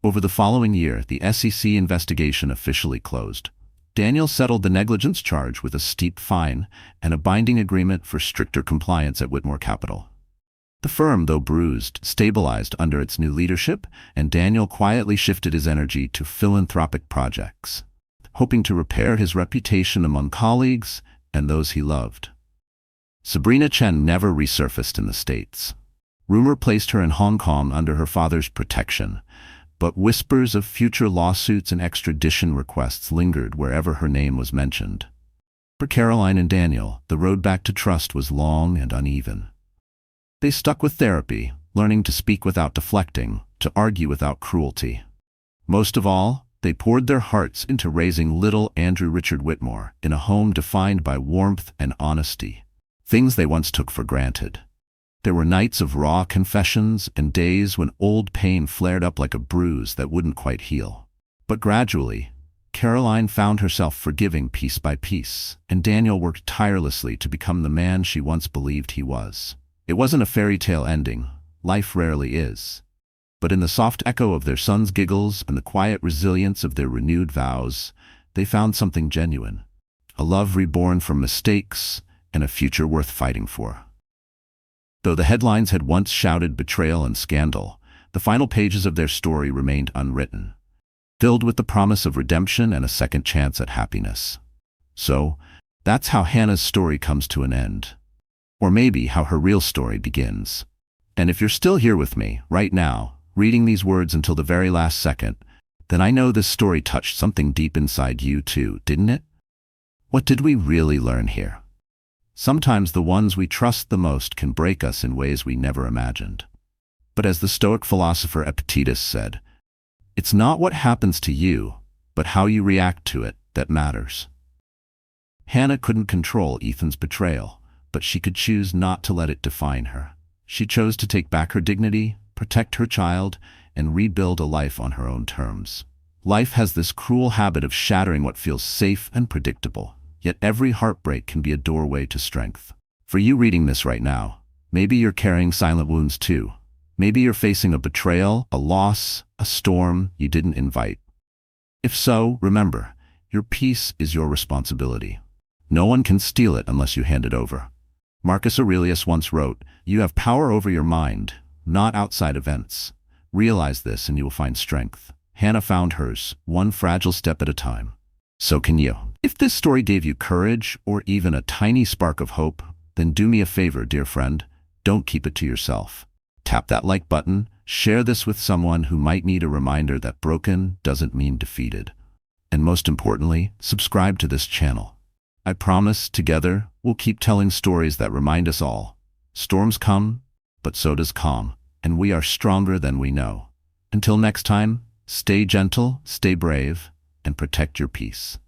over the following year, the SEC investigation officially closed. Daniel settled the negligence charge with a steep fine and a binding agreement for stricter compliance at Whitmore Capital. The firm, though bruised, stabilized under its new leadership, and Daniel quietly shifted his energy to philanthropic projects, hoping to repair his reputation among colleagues and those he loved. Sabrina Chen never resurfaced in the States. Rumor placed her in Hong Kong under her father's protection, but whispers of future lawsuits and extradition requests lingered wherever her name was mentioned. For Caroline and Daniel, the road back to trust was long and uneven. They stuck with therapy, learning to speak without deflecting, to argue without cruelty. Most of all, they poured their hearts into raising little Andrew Richard Whitmore in a home defined by warmth and honesty, things they once took for granted. There were nights of raw confessions and days when old pain flared up like a bruise that wouldn't quite heal. But gradually, Caroline found herself forgiving piece by piece, and Daniel worked tirelessly to become the man she once believed he was. It wasn't a fairy tale ending, life rarely is. But in the soft echo of their son's giggles and the quiet resilience of their renewed vows, they found something genuine. A love reborn from mistakes and a future worth fighting for. Though the headlines had once shouted betrayal and scandal, the final pages of their story remained unwritten, filled with the promise of redemption and a second chance at happiness. So, that's how Hannah's story comes to an end. Or maybe how her real story begins. And if you're still here with me, right now, reading these words until the very last second, then I know this story touched something deep inside you too, didn't it? What did we really learn here? Sometimes the ones we trust the most can break us in ways we never imagined. But as the Stoic philosopher Epictetus said, it's not what happens to you, but how you react to it that matters. Hannah couldn't control Ethan's betrayal, but she could choose not to let it define her. She chose to take back her dignity, protect her child, and rebuild a life on her own terms. Life has this cruel habit of shattering what feels safe and predictable. Yet every heartbreak can be a doorway to strength. For you reading this right now, maybe you're carrying silent wounds too. Maybe you're facing a betrayal, a loss, a storm you didn't invite. If so, remember, your peace is your responsibility. No one can steal it unless you hand it over. Marcus Aurelius once wrote, "You have power over your mind, not outside events. Realize this and you will find strength." Hannah found hers, one fragile step at a time. So can you. If this story gave you courage or even a tiny spark of hope, then do me a favor, dear friend. Don't keep it to yourself. Tap that like button, share this with someone who might need a reminder that broken doesn't mean defeated. And most importantly, subscribe to this channel. I promise, together, we'll keep telling stories that remind us all. Storms come, but so does calm, and we are stronger than we know. Until next time, stay gentle, stay brave, and protect your peace.